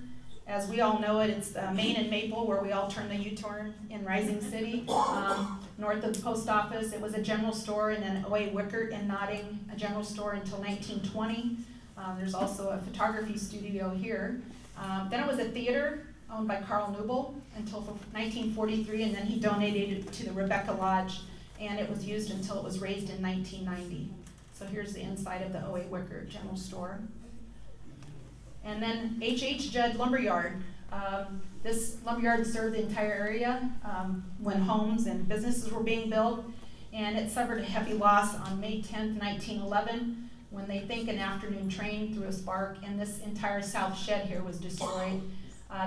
B: As we all know it, it's Main and Maple, where we all turn the U-turn in Rising City. North of the post office, it was a general store, and then O.A. Wickert in Notting, a general store until 1920. There's also a photography studio here. Then it was a theater owned by Carl Newble until 1943, and then he donated it to the Rebecca Lodge, and it was used until it was raised in 1990. So here's the inside of the O.A. Wickert general store. And then H.H. Judd Lumberyard. This lumberyard served the entire area when homes and businesses were being built, and it suffered a heavy loss on May 10th, 1911, when they think an afternoon train threw a spark, and this entire south shed here was destroyed.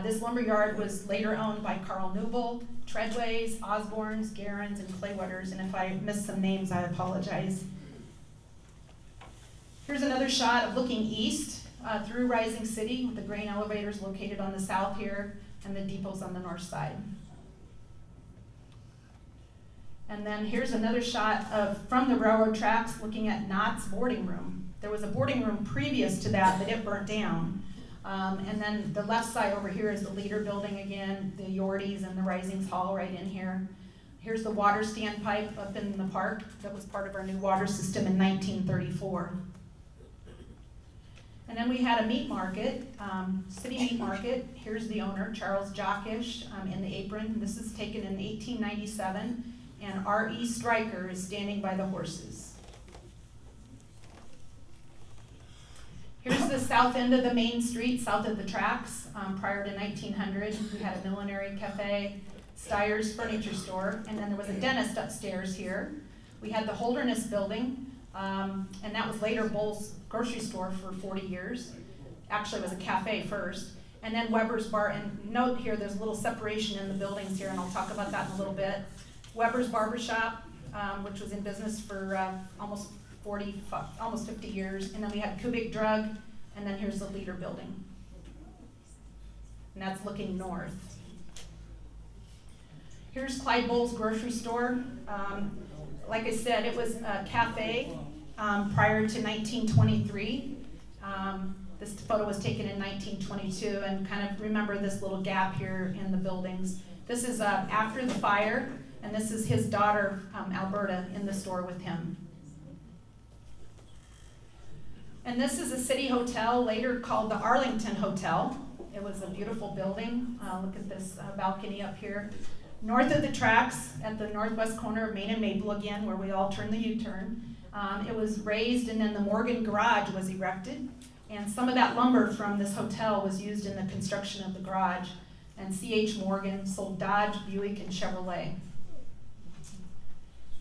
B: This lumberyard was later owned by Carl Newble, Treadways, Osborne's, Garens, and Claywetters, and if I missed some names, I apologize. Here's another shot of looking east through Rising City, with the grain elevators located on the south here, and the depots on the north side. And then here's another shot from the railroad tracks looking at Knott's boarding room. There was a boarding room previous to that, but it burnt down. And then the left side over here is the Leader building again, the Yorties and the Risings Hall right in here. Here's the water standpipe up in the park that was part of our new water system in 1934. And then we had a meat market, city meat market. Here's the owner, Charles Jockish, in the apron. This is taken in 1897, and R.E. Stryker is standing by the horses. Here's the south end of the main street, south of the tracks. Prior to 1900, we had a millinery cafe, Steyer's furniture store, and then there was a dentist upstairs here. We had the Holderness building, and that was later Bull's grocery store for 40 years. Actually, it was a cafe first. And then Weber's Bar, and note here, there's a little separation in the buildings here, and I'll talk about that in a little bit. Weber's Barbershop, which was in business for almost 50 years. And then we had Kubik Drug, and then here's the Leader building. And that's looking north. Here's Clyde Bull's grocery store. Like I said, it was a cafe prior to 1923. This photo was taken in 1922, and kind of remember this little gap here in the buildings. This is after the fire, and this is his daughter, Alberta, in the store with him. And this is a city hotel, later called the Arlington Hotel. It was a beautiful building. Look at this balcony up here. North of the tracks, at the northwest corner of Main and Maple again, where we all turn the U-turn, it was raised, and then the Morgan garage was erected. And some of that lumber from this hotel was used in the construction of the garage. And C.H. Morgan sold Dodge, Buick, and Chevrolet.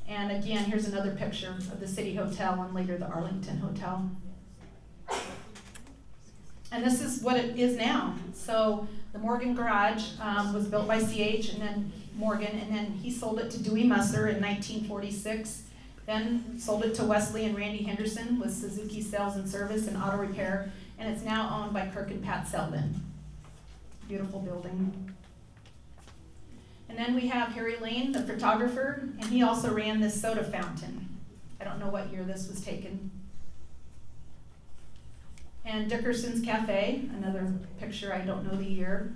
B: And again, here's another picture of the City Hotel and later the Arlington Hotel. And this is what it is now. So the Morgan garage was built by C.H. and then Morgan, and then he sold it to Dewey Musser in 1946. Then sold it to Wesley and Randy Henderson with Suzuki Sales and Service and Auto Repair, and it's now owned by Kirk and Pat Selden. Beautiful building. And then we have Harry Lane, the photographer, and he also ran this soda fountain. I don't know what year this was taken. And Dickerson's Cafe, another picture, I don't know the year.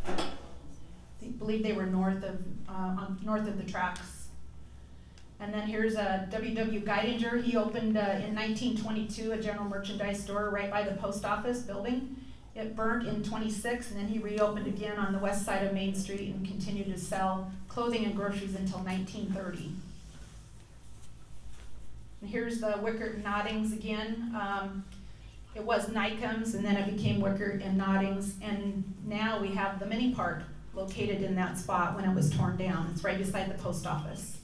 B: I believe they were north of the tracks. And then here's W.W. Geidinger. He opened in 1922 a general merchandise store right by the post office building. It burnt in 26, and then he reopened again on the west side of Main Street and continued to sell clothing and groceries until 1930. And here's the Wickert and Noddings again. It was Nycom's, and then it became Wickert and Noddings, and now we have the mini park located in that spot when it was torn down. It's right beside the post office.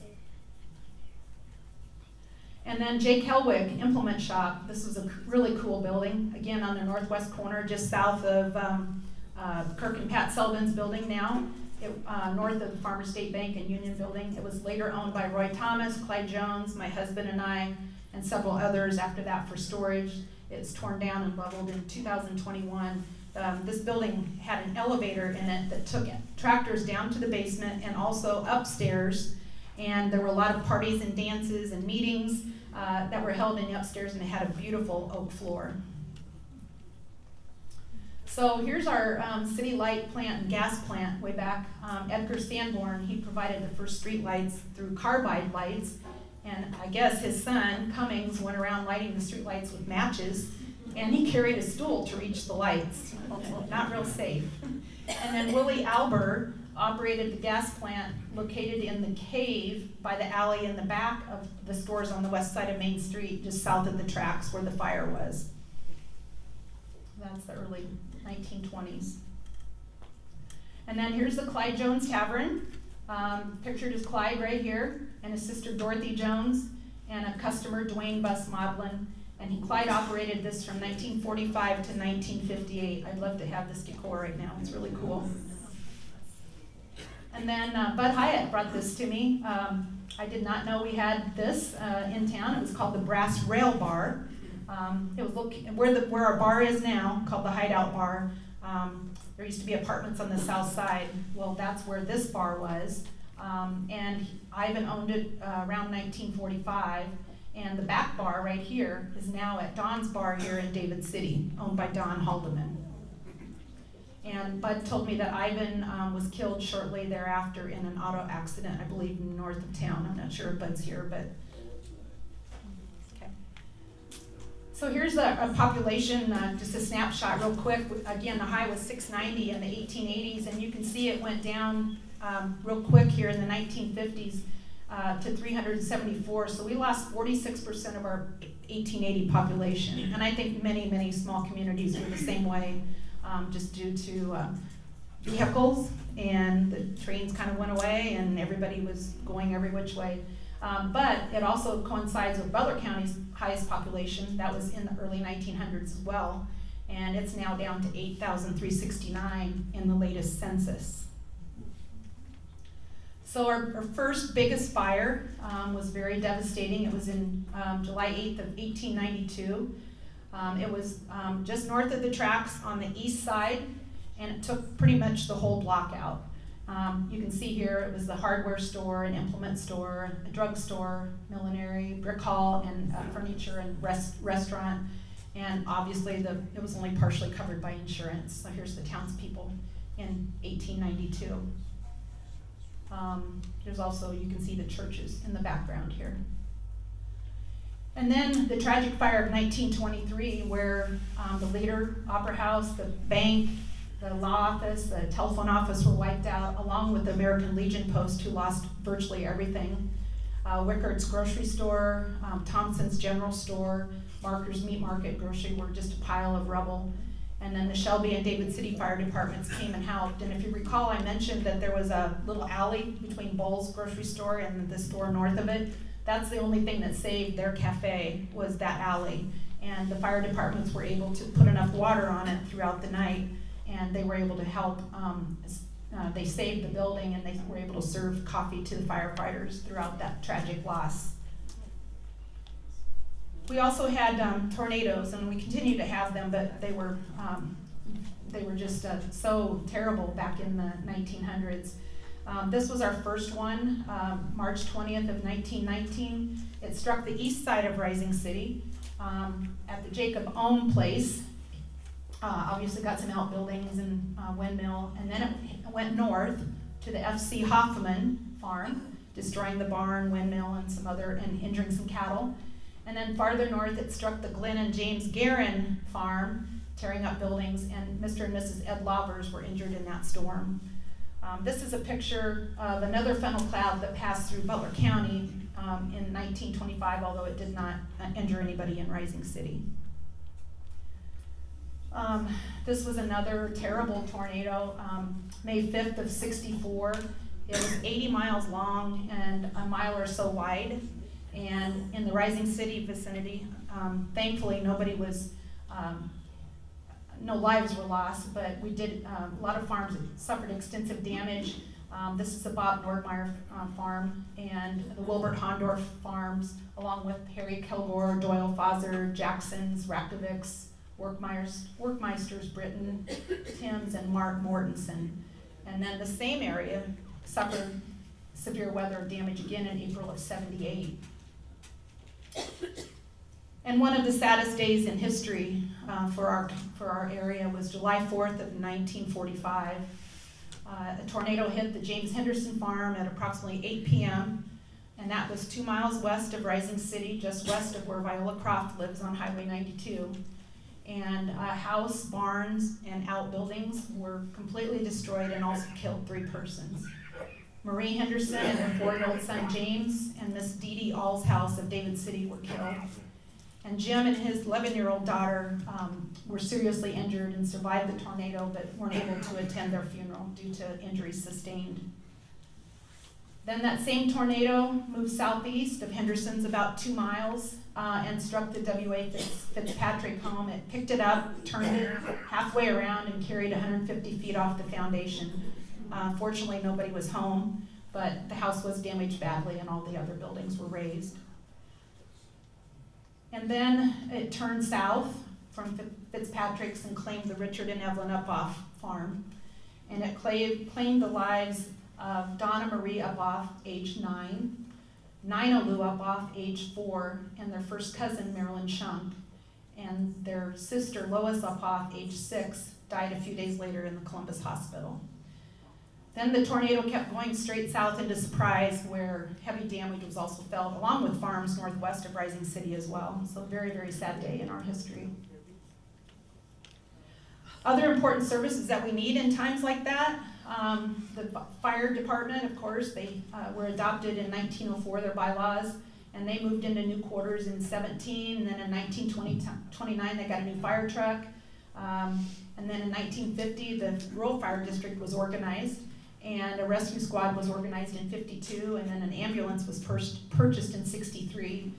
B: And then Jake Helwig Implement Shop. This was a really cool building, again on the northwest corner, just south of Kirk and Pat Selden's building now. north of the Farmer State Bank and Union Building. It was later owned by Roy Thomas, Clyde Jones, my husband and I, and several others after that for storage. It's torn down and leveled in 2021. This building had an elevator in it that took tractors down to the basement and also upstairs. And there were a lot of parties and dances and meetings that were held in the upstairs, and it had a beautiful oak floor. So here's our city light plant and gas plant way back. Edgar Sanborn, he provided the first street lights through carbide lights. And I guess his son, Cummings, went around lighting the street lights with matches, and he carried a stool to reach the lights. Not real safe. And then Willie Albert operated the gas plant located in the cave by the alley in the back of the stores on the west side of Main Street, just south of the tracks where the fire was. That's the early 1920s. And then here's the Clyde Jones Tavern. Pictured as Clyde right here, and his sister Dorothy Jones, and a customer, Dwayne Buss Maudlin. And Clyde operated this from 1945 to 1958. I'd love to have this decor right now. It's really cool. And then Bud Hyatt brought this to me. I did not know we had this in town. It was called the Brass Rail Bar. It was where our bar is now, called the Hideout Bar. There used to be apartments on the south side. Well, that's where this bar was. And Ivan owned it around 1945. And the back bar right here is now at Don's Bar here in David City, owned by Don Haldeman. And Bud told me that Ivan was killed shortly thereafter in an auto accident, I believe, north of town. I'm not sure if Bud's here, but okay. So here's a population, just a snapshot real quick. Again, the high was 690 in the 1880s, and you can see it went down real quick here in the 1950s. To 374, so we lost 46% of our 1880 population. And I think many, many small communities were the same way, just due to vehicles, and the trains kind of went away and everybody was going every which way. But it also coincides with Butler County's highest population. That was in the early 1900s as well, and it's now down to 8,369 in the latest census. So our first biggest fire was very devastating. It was in July 8th of 1892. It was just north of the tracks on the east side, and it took pretty much the whole block out. You can see here it was the hardware store, an implement store, a drugstore, millinery, brick hall, and furniture and restaurant. And obviously it was only partially covered by insurance. So here's the townspeople in 1892. There's also, you can see the churches in the background here. And then the tragic fire of 1923, where the Leader Opera House, the bank, the law office, the telephone office were wiped out, along with the American Legion post, who lost virtually everything. Wickard's grocery store, Thompson's general store, Marker's meat market grocery were just a pile of rubble. And then the Shelby and David City fire departments came and helped. And if you recall, I mentioned that there was a little alley between Bowles grocery store and the store north of it. That's the only thing that saved their cafe, was that alley. And the fire departments were able to put enough water on it throughout the night, and they were able to help. They saved the building, and they were able to serve coffee to the firefighters throughout that tragic loss. We also had tornadoes, and we continue to have them, but they were just so terrible back in the 1900s. This was our first one, March 20th of 1919. It struck the east side of Rising City at the Jacob Ohm place. Obviously got some outbuildings and windmill, and then it went north to the F.C. Hoffman farm, destroying the barn, windmill, and some other, and injuring some cattle. And then farther north, it struck the Glenn and James Guerin farm, tearing up buildings, and Mr. and Mrs. Ed Lovers were injured in that storm. This is a picture of another funnel cloud that passed through Butler County in 1925, although it did not injure anybody in Rising City. This was another terrible tornado, May 5th of 64. It was 80 miles long and a mile or so wide. And in the Rising City vicinity, thankfully nobody was, no lives were lost, but we did, a lot of farms suffered extensive damage. This is the Bob Nordmeyer farm, and the Wilbert Hondorf farms, along with Harry Kilgore, Doyle Fozer, Jacksons, Rakovics, Workmeisters, Britton, Timms, and Mark Mortensen. And then the same area suffered severe weather damage again in April of '78. And one of the saddest days in history for our area was July 4th of 1945. A tornado hit the James Henderson farm at approximately 8 p.m., and that was 2 miles west of Rising City, just west of where Viola Croft lives on Highway 92. And house, barns, and outbuildings were completely destroyed and also killed 3 persons. Marie Henderson and her 4-year-old son James and Miss Dee Dee All's house of David City were killed. And Jim and his 11-year-old daughter were seriously injured and survived the tornado, but weren't able to attend their funeral due to injuries sustained. Then that same tornado moved southeast of Henderson's about 2 miles and struck the W.A. Fitzpatrick home. It picked it up, turned it halfway around, and carried 150 feet off the foundation. Fortunately, nobody was home, but the house was damaged badly and all the other buildings were razed. And then it turned south from Fitzpatrick's and claimed the Richard and Evelyn Uphoff farm. And it claimed the lives of Donna Marie Uphoff, age 9, Nina Lou Uphoff, age 4, and their first cousin, Marilyn Shunk. And their sister, Lois Uphoff, age 6, died a few days later in the Columbus Hospital. Then the tornado kept going straight south into Surprise, where heavy damage was also felt, along with farms northwest of Rising City as well. So very, very sad day in our history. Other important services that we need in times like that, the fire department, of course, they were adopted in 1904, their bylaws, and they moved into new quarters in 17, and then in 1929 they got a new fire truck, and then in 1950 the rural fire district was organized, and a rescue squad was organized in 52, and then an ambulance was purchased in 63.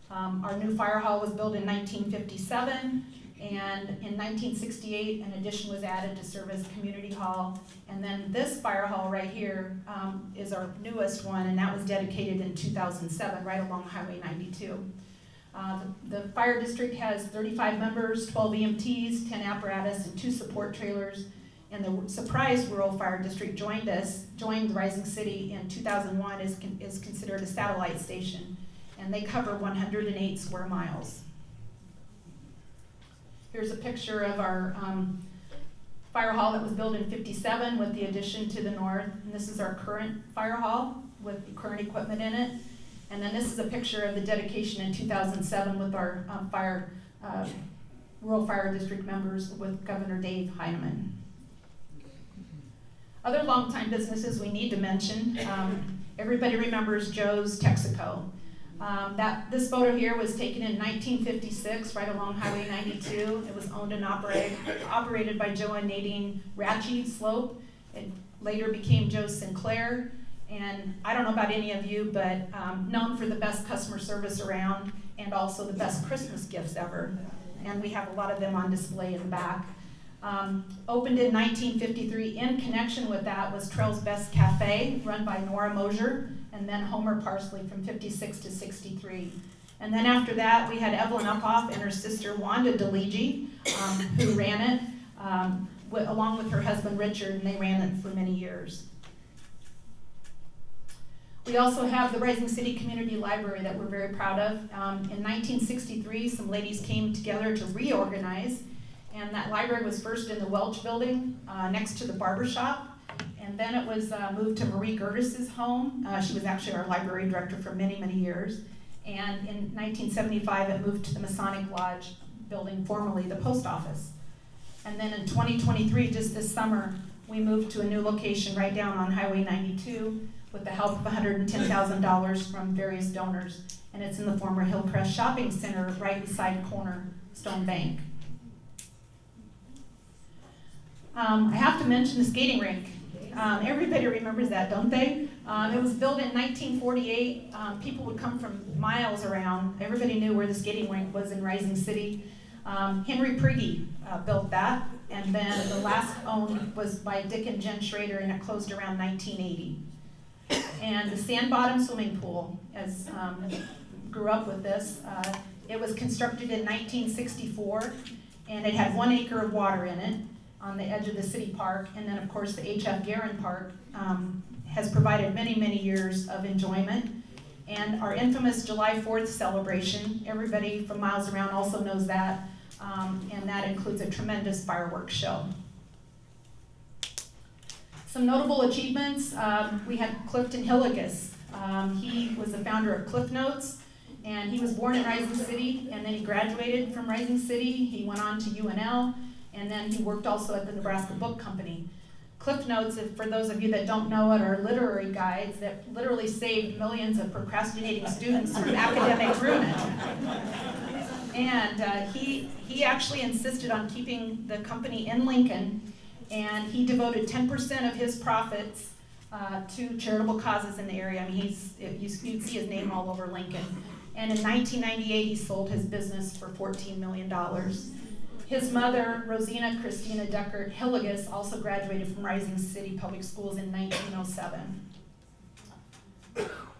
B: Our new fire hall was built in 1957, and in 1968 an addition was added to serve as a community hall. And then this fire hall right here is our newest one, and that was dedicated in 2007, right along Highway 92. The fire district has 35 members, 12 EMTs, 10 apparatus, and 2 support trailers. And the Surprise Rural Fire District joined Rising City in 2001, is considered a satellite station, and they cover 108 square miles. Here's a picture of our fire hall that was built in 57 with the addition to the north, and this is our current fire hall with the current equipment in it. And then this is a picture of the dedication in 2007 with our Rural Fire District members with Governor Dave Heineman. Other longtime businesses we need to mention, everybody remembers Joe's Texaco. This photo here was taken in 1956, right along Highway 92. It was owned and operated by Joe and Nadine Ratchie Slope. It later became Joe Sinclair. And I don't know about any of you, but known for the best customer service around and also the best Christmas gifts ever. And we have a lot of them on display in the back. Opened in 1953. In connection with that was Trail's Best Cafe, run by Nora Mosier, and then Homer Parsley from 56 to 63. And then after that, we had Evelyn Uphoff and her sister Wanda DeLigi, who ran it, along with her husband Richard, and they ran it for many years. We also have the Rising City Community Library that we're very proud of. In 1963, some ladies came together to reorganize, and that library was first in the Welch building next to the barber shop. And then it was moved to Marie Gertis's home. She was actually our library director for many, many years. And in 1975, it moved to the Masonic Lodge building, formerly the post office. And then in 2023, just this summer, we moved to a new location right down on Highway 92 with the help of $110,000 from various donors. And it's in the former Hillcrest Shopping Center right beside Cornerstone Bank. I have to mention the skating rink. Everybody remembers that, don't they? It was built in 1948. People would come from miles around. Everybody knew where the skating rink was in Rising City. Henry Prigge built that, and then the last owned was by Dick and Jen Schrader, and it closed around 1980. And the sand bottom swimming pool, as grew up with this, it was constructed in 1964, and it had 1 acre of water in it on the edge of the city park. And then of course the H.F. Guerin Park has provided many, many years of enjoyment. And our infamous July 4th celebration, everybody from miles around also knows that, and that includes a tremendous fireworks show. Some notable achievements, we had Clifton Hillegas. He was the founder of Cliff Notes, and he was born in Rising City, and then he graduated from Rising City. He went on to UNL, and then he worked also at the Nebraska Book Company. Cliff Notes, for those of you that don't know it, are literary guides that literally saved millions of procrastinating students from academic ruin. And he actually insisted on keeping the company in Lincoln, and he devoted 10% of his profits to charitable causes in the area. I mean, you'd see his name all over Lincoln. And in 1998, he sold his business for $14 million. His mother, Rosina Christina Deckert Hillegas, also graduated from Rising City Public Schools in 1907.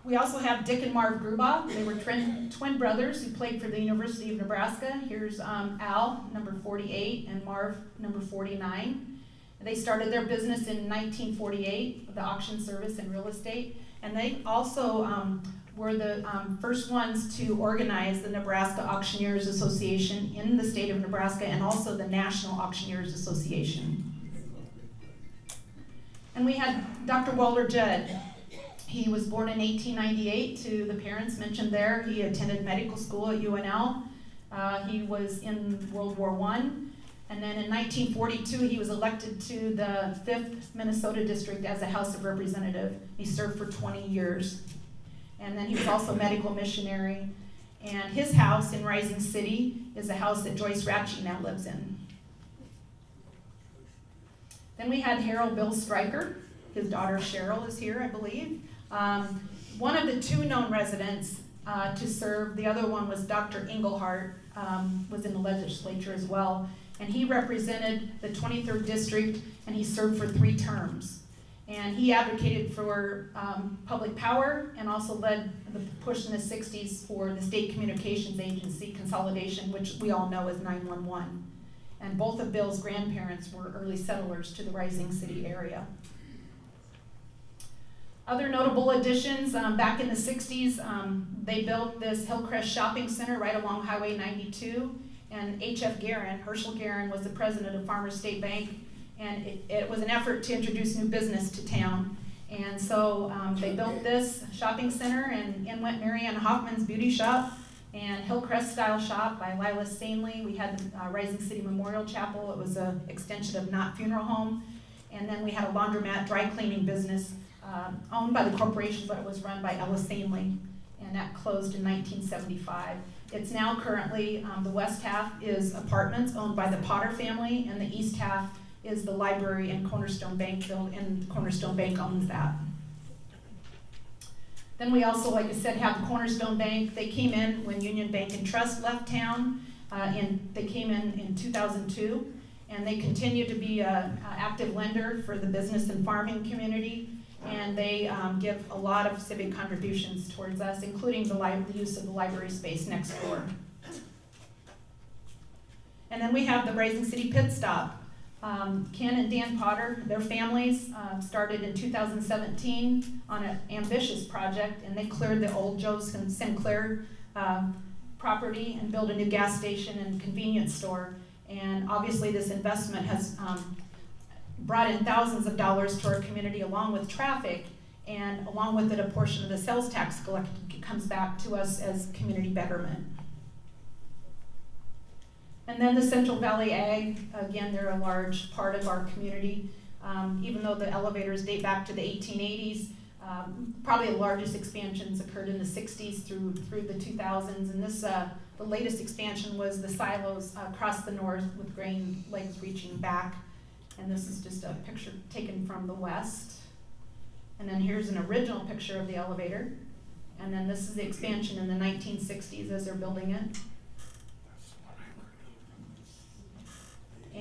B: We also have Dick and Marv Grubaugh. They were twin brothers who played for the University of Nebraska. Here's Al, number 48, and Marv, number 49. They started their business in 1948, the auction service and real estate, and they also were the first ones to organize the Nebraska Auctioneers Association in the state of Nebraska, and also the National Auctioneers Association. And we had Dr. Walter Judd. He was born in 1898 to the parents mentioned there. He attended medical school at UNL. He was in World War I. And then in 1942, he was elected to the 5th Minnesota District as a House of Representative. He served for 20 years. And then he was also a medical missionary. And his house in Rising City is a house that Joyce Ratchey now lives in. Then we had Harold Bill Stryker. His daughter Cheryl is here, I believe. One of the 2 known residents to serve, the other one was Dr. Engelhardt, was in the legislature as well. And he represented the 23rd District, and he served for 3 terms. And he advocated for public power, and also led the push in the 60s for the State Communications Agency consolidation, which we all know as 911. And both of Bill's grandparents were early settlers to the Rising City area. Other notable additions, back in the 60s, they built this Hillcrest Shopping Center right along Highway 92. And H.F. Guerin, Herschel Guerin, was the president of Farmers State Bank, and it was an effort to introduce new business to town. And so they built this shopping center, and in went Mary Ann Hoffman's Beauty Shop and Hillcrest Style Shop by Lila Stanley. We had Rising City Memorial Chapel. It was an extension of Knott Funeral Home. And then we had a laundromat dry cleaning business owned by the corporation, but it was run by Ella Stanley, and that closed in 1975. It's now currently, the west half is apartments owned by the Potter family, and the east half is the library and Cornerstone Bank built, and Cornerstone Bank owns that. Then we also, like I said, have Cornerstone Bank. They came in when Union Bank and Trust left town, and they came in 2002, and they continue to be an active lender for the business and farming community. And they give a lot of civic contributions towards us, including the use of the library space next door. And then we have the Rising City Pit Stop. Ken and Dan Potter, their families, started in 2017 on an ambitious project, and they cleared the old Joe Sinclair property and built a new gas station and convenience store. And obviously this investment has brought in thousands of dollars to our community, along with traffic, and along with it a portion of the sales tax collected comes back to us as community betterment. And then the Central Valley Ag, again, they're a large part of our community. Even though the elevators date back to the 1880s, probably the largest expansions occurred in the 60s through the 2000s, and this the latest expansion was the silos across the north with grain legs reaching back. And this is just a picture taken from the west. And then here's an original picture of the elevator. And then this is the expansion in the 1960s as they're building it.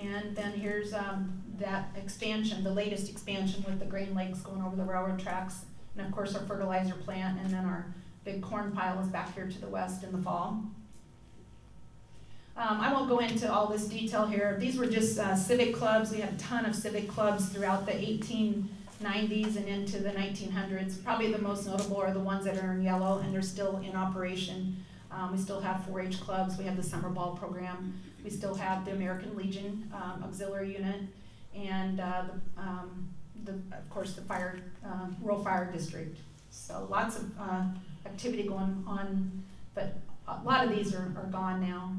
B: And then here's that expansion, the latest expansion with the grain lakes going over the railroad tracks. And of course our fertilizer plant, and then our big corn pile is back here to the west in the fall. I won't go into all this detail here. These were just civic clubs. We had a ton of civic clubs throughout the 1890s and into the 1900s. Probably the most notable are the ones that are in yellow, and they're still in operation. We still have 4-H clubs. We have the summer ball program. We still have the American Legion auxiliary unit, and of course the rural fire district. So lots of activity going on, but a lot of these are gone now.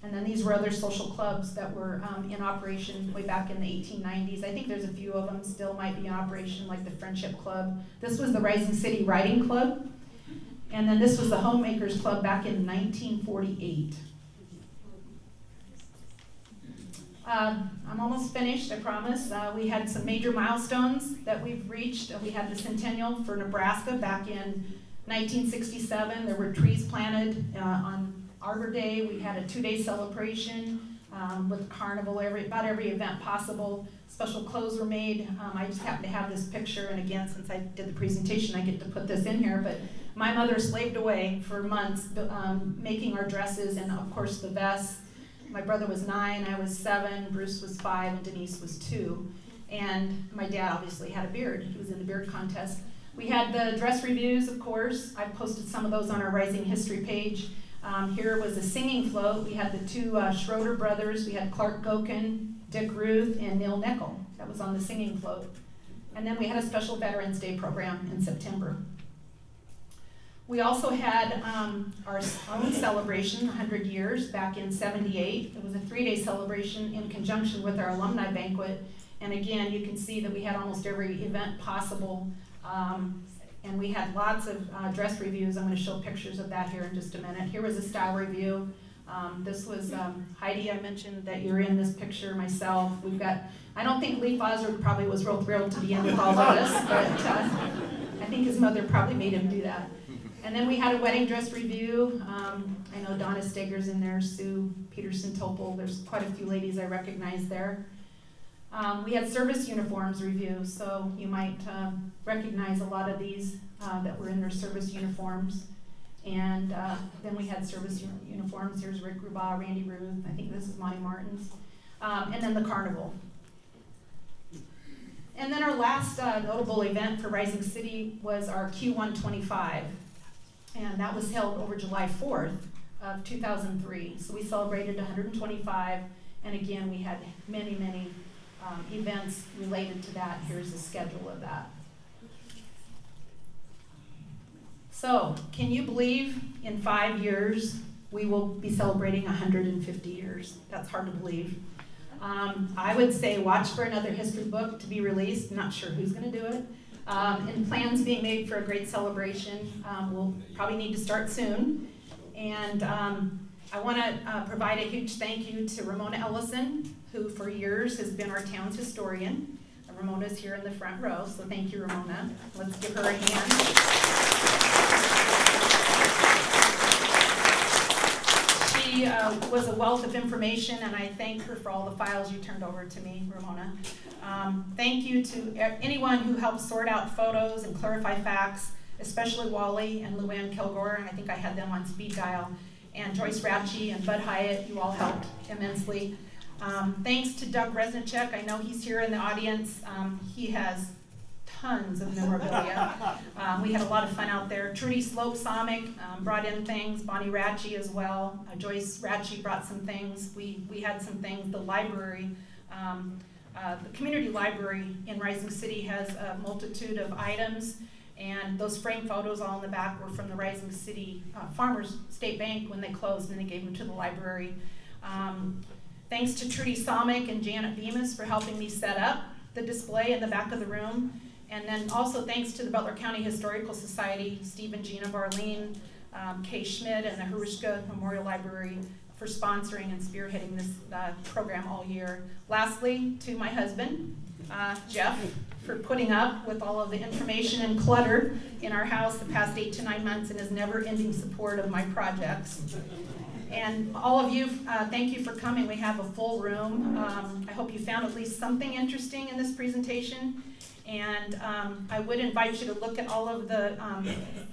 B: And then these were other social clubs that were in operation way back in the 1890s. I think there's a few of them still might be in operation, like the Friendship Club. This was the Rising City Writing Club. And then this was the Homemakers Club back in 1948. I'm almost finished, I promise. We had some major milestones that we've reached. We had the centennial for Nebraska back in 1967. There were trees planted on Arbor Day. We had a 2-day celebration with carnival, about every event possible. Special clothes were made. I just happen to have this picture, and again, since I did the presentation, I get to put this in here, but my mother slaved away for months making our dresses and of course the vests. My brother was 9, I was 7, Bruce was 5, and Denise was 2. And my dad obviously had a beard. He was in the beard contest. We had the dress reviews, of course. I posted some of those on our Rising History page. Here was a singing float. We had the 2 Schroeder brothers. We had Clark Gokin, Dick Ruth, and Neil Nickel. That was on the singing float. And then we had a special Veterans Day program in September. We also had our own celebration, 100 years, back in '78. It was a 3-day celebration in conjunction with our alumni banquet. And again, you can see that we had almost every event possible. And we had lots of dress reviews. I'm going to show pictures of that here in just a minute. Here was a style review. This was Heidi. I mentioned that you're in this picture, myself. We've got, I don't think Lee Fosler probably was real thrilled to be in with all of us, but I think his mother probably made him do that. And then we had a wedding dress review. I know Donna Steger's in there, Sue Peterson Topol. There's quite a few ladies I recognize there. We had service uniforms review, so you might recognize a lot of these that were in their service uniforms. And then we had service uniforms. Here's Rick Rubaugh, Randy Ruth. I think this is Monty Martins. And then the carnival. And then our last notable event for Rising City was our Q125. And that was held over July 4th of 2003. So we celebrated 125. And again, we had many, many events related to that. Here's the schedule of that. So, can you believe in 5 years we will be celebrating 150 years? That's hard to believe. I would say watch for another history book to be released. Not sure who's going to do it. And plans being made for a great celebration. We'll probably need to start soon. And I want to provide a huge thank you to Ramona Ellison, who for years has been our town's historian. Ramona's here in the front row, so thank you, Ramona. Let's give her a hand. She was a wealth of information, and I thank her for all the files you turned over to me, Ramona. Thank you to anyone who helped sort out photos and clarify facts, especially Wally and Luann Kilgore, and I think I had them on speed dial, and Joyce Ratchie and Bud Hyatt. You all helped immensely. Thanks to Doug Resnichek. I know he's here in the audience. He has tons of memorabilia. We had a lot of fun out there. Trudy Slope-Somick brought in things. Bonnie Ratchie as well. Joyce Ratchie brought some things. We had some things. The library, the community library in Rising City has a multitude of items, and those frame photos all in the back were from the Rising City Farmers State Bank when they closed, and they gave them to the library. Thanks to Trudy Somick and Janet Bemis for helping me set up the display in the back of the room. And then also thanks to the Butler County Historical Society, Steve and Gina Barleen, Kay Schmidt, and the Hruska Memorial Library for sponsoring and spearheading this program all year. Lastly, to my husband, Jeff, for putting up with all of the information and clutter in our house the past 8 to 9 months and his never-ending support of my projects. And all of you, thank you for coming. We have a full room. I hope you found at least something interesting in this presentation. And I would invite you to look at all of the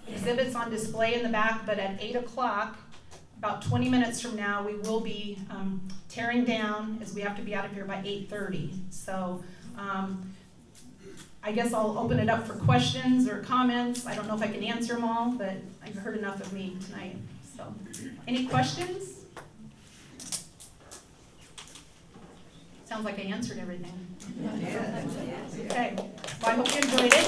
B: exhibits on display in the back, but at 8 o'clock, about 20 minutes from now, we will be tearing down, as we have to be out of here by 8:30. So I guess I'll open it up for questions or comments. I don't know if I can answer them all, but I've heard enough of me tonight. So, any questions? Sounds like I answered everything. Okay, well, I hope you enjoyed it.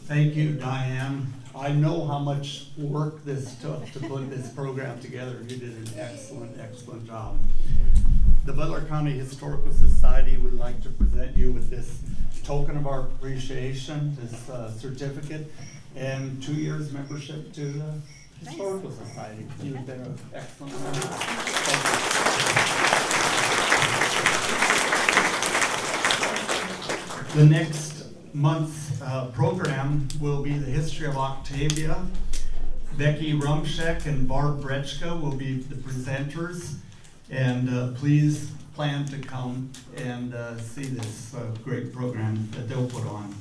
C: Thank you, Diane. I know how much work this took to put this program together. You did an excellent, excellent job. The Butler County Historical Society would like to present you with this token of our appreciation, this certificate, and 2 years membership to the Historical Society. You've been an excellent member. Thank you. The next month's program will be the history of Octavia. Becky Rumschek and Barb Brechka will be the presenters, and please plan to come and see this great program that they'll put on.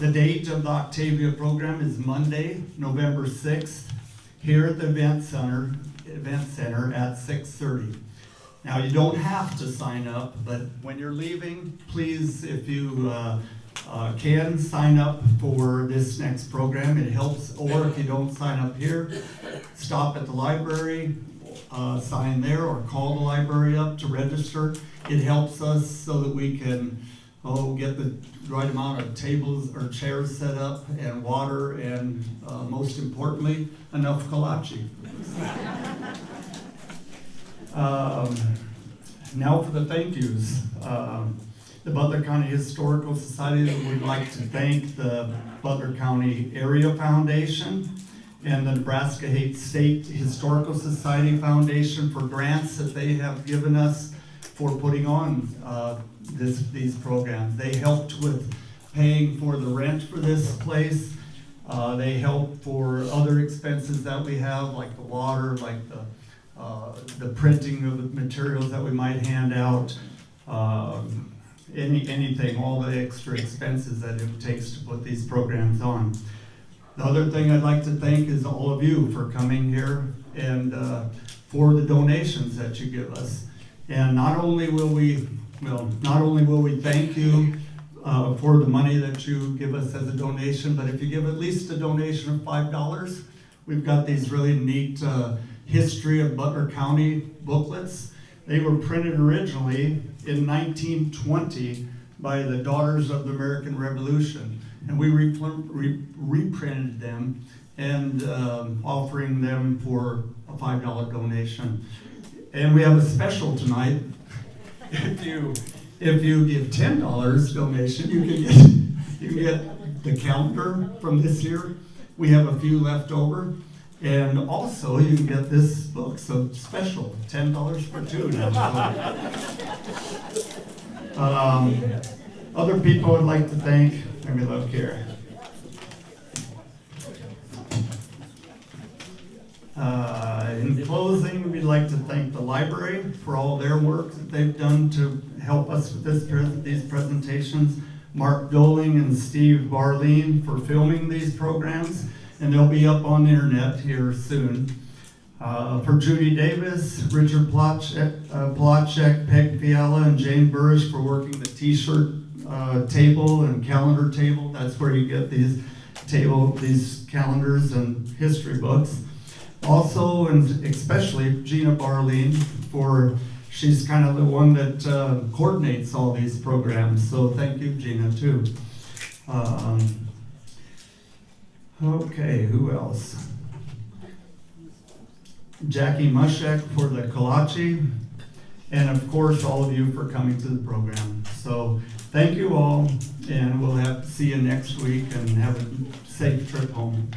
C: The date of the Octavia program is Monday, November 6th, here at the Event Center at 6:30. Now, you don't have to sign up, but when you're leaving, please, if you can sign up for this next program. It helps, or if you don't sign up here, stop at the library, sign there, or call the library up to register. It helps us so that we can get the right amount of tables or chairs set up, and water, and most importantly, enough kolache. Now for the thank yous. The Butler County Historical Society would like to thank the Butler County Area Foundation and the Nebraska State Historical Society Foundation for grants that they have given us for putting on these programs. They helped with paying for the rent for this place. They help for other expenses that we have, like the water, like the printing of the materials that we might hand out. Anything, all the extra expenses that it takes to put these programs on. The other thing I'd like to thank is all of you for coming here and for the donations that you give us. And not only will we thank you for the money that you give us as a donation, but if you give at least a donation of $5, we've got these really neat history of Butler County booklets. They were printed originally in 1920 by the Daughters of the American Revolution, and we reprinted them and offering them for a $5 donation. And we have a special tonight. If you give $10 donation, you can get the calendar from this year. We have a few left over. And also, you can get this book, so special, $10 for two now. Other people I'd like to thank, let me look here. In closing, we'd like to thank the library for all their work that they've done to help us with these presentations. Mark Doling and Steve Barleen for filming these programs, and they'll be up on the internet here soon. For Judy Davis, Richard Plotchek, Peg Fiala, and Jane Burrish for working the t-shirt table and calendar table. That's where you get these calendars and history books. Also, and especially Gina Barleen, she's kind of the one that coordinates all these programs. So thank you, Gina, too. Okay, who else? Jackie Mushek for the kolache, and of course all of you for coming to the program. So thank you all, and we'll see you next week, and have a safe trip home.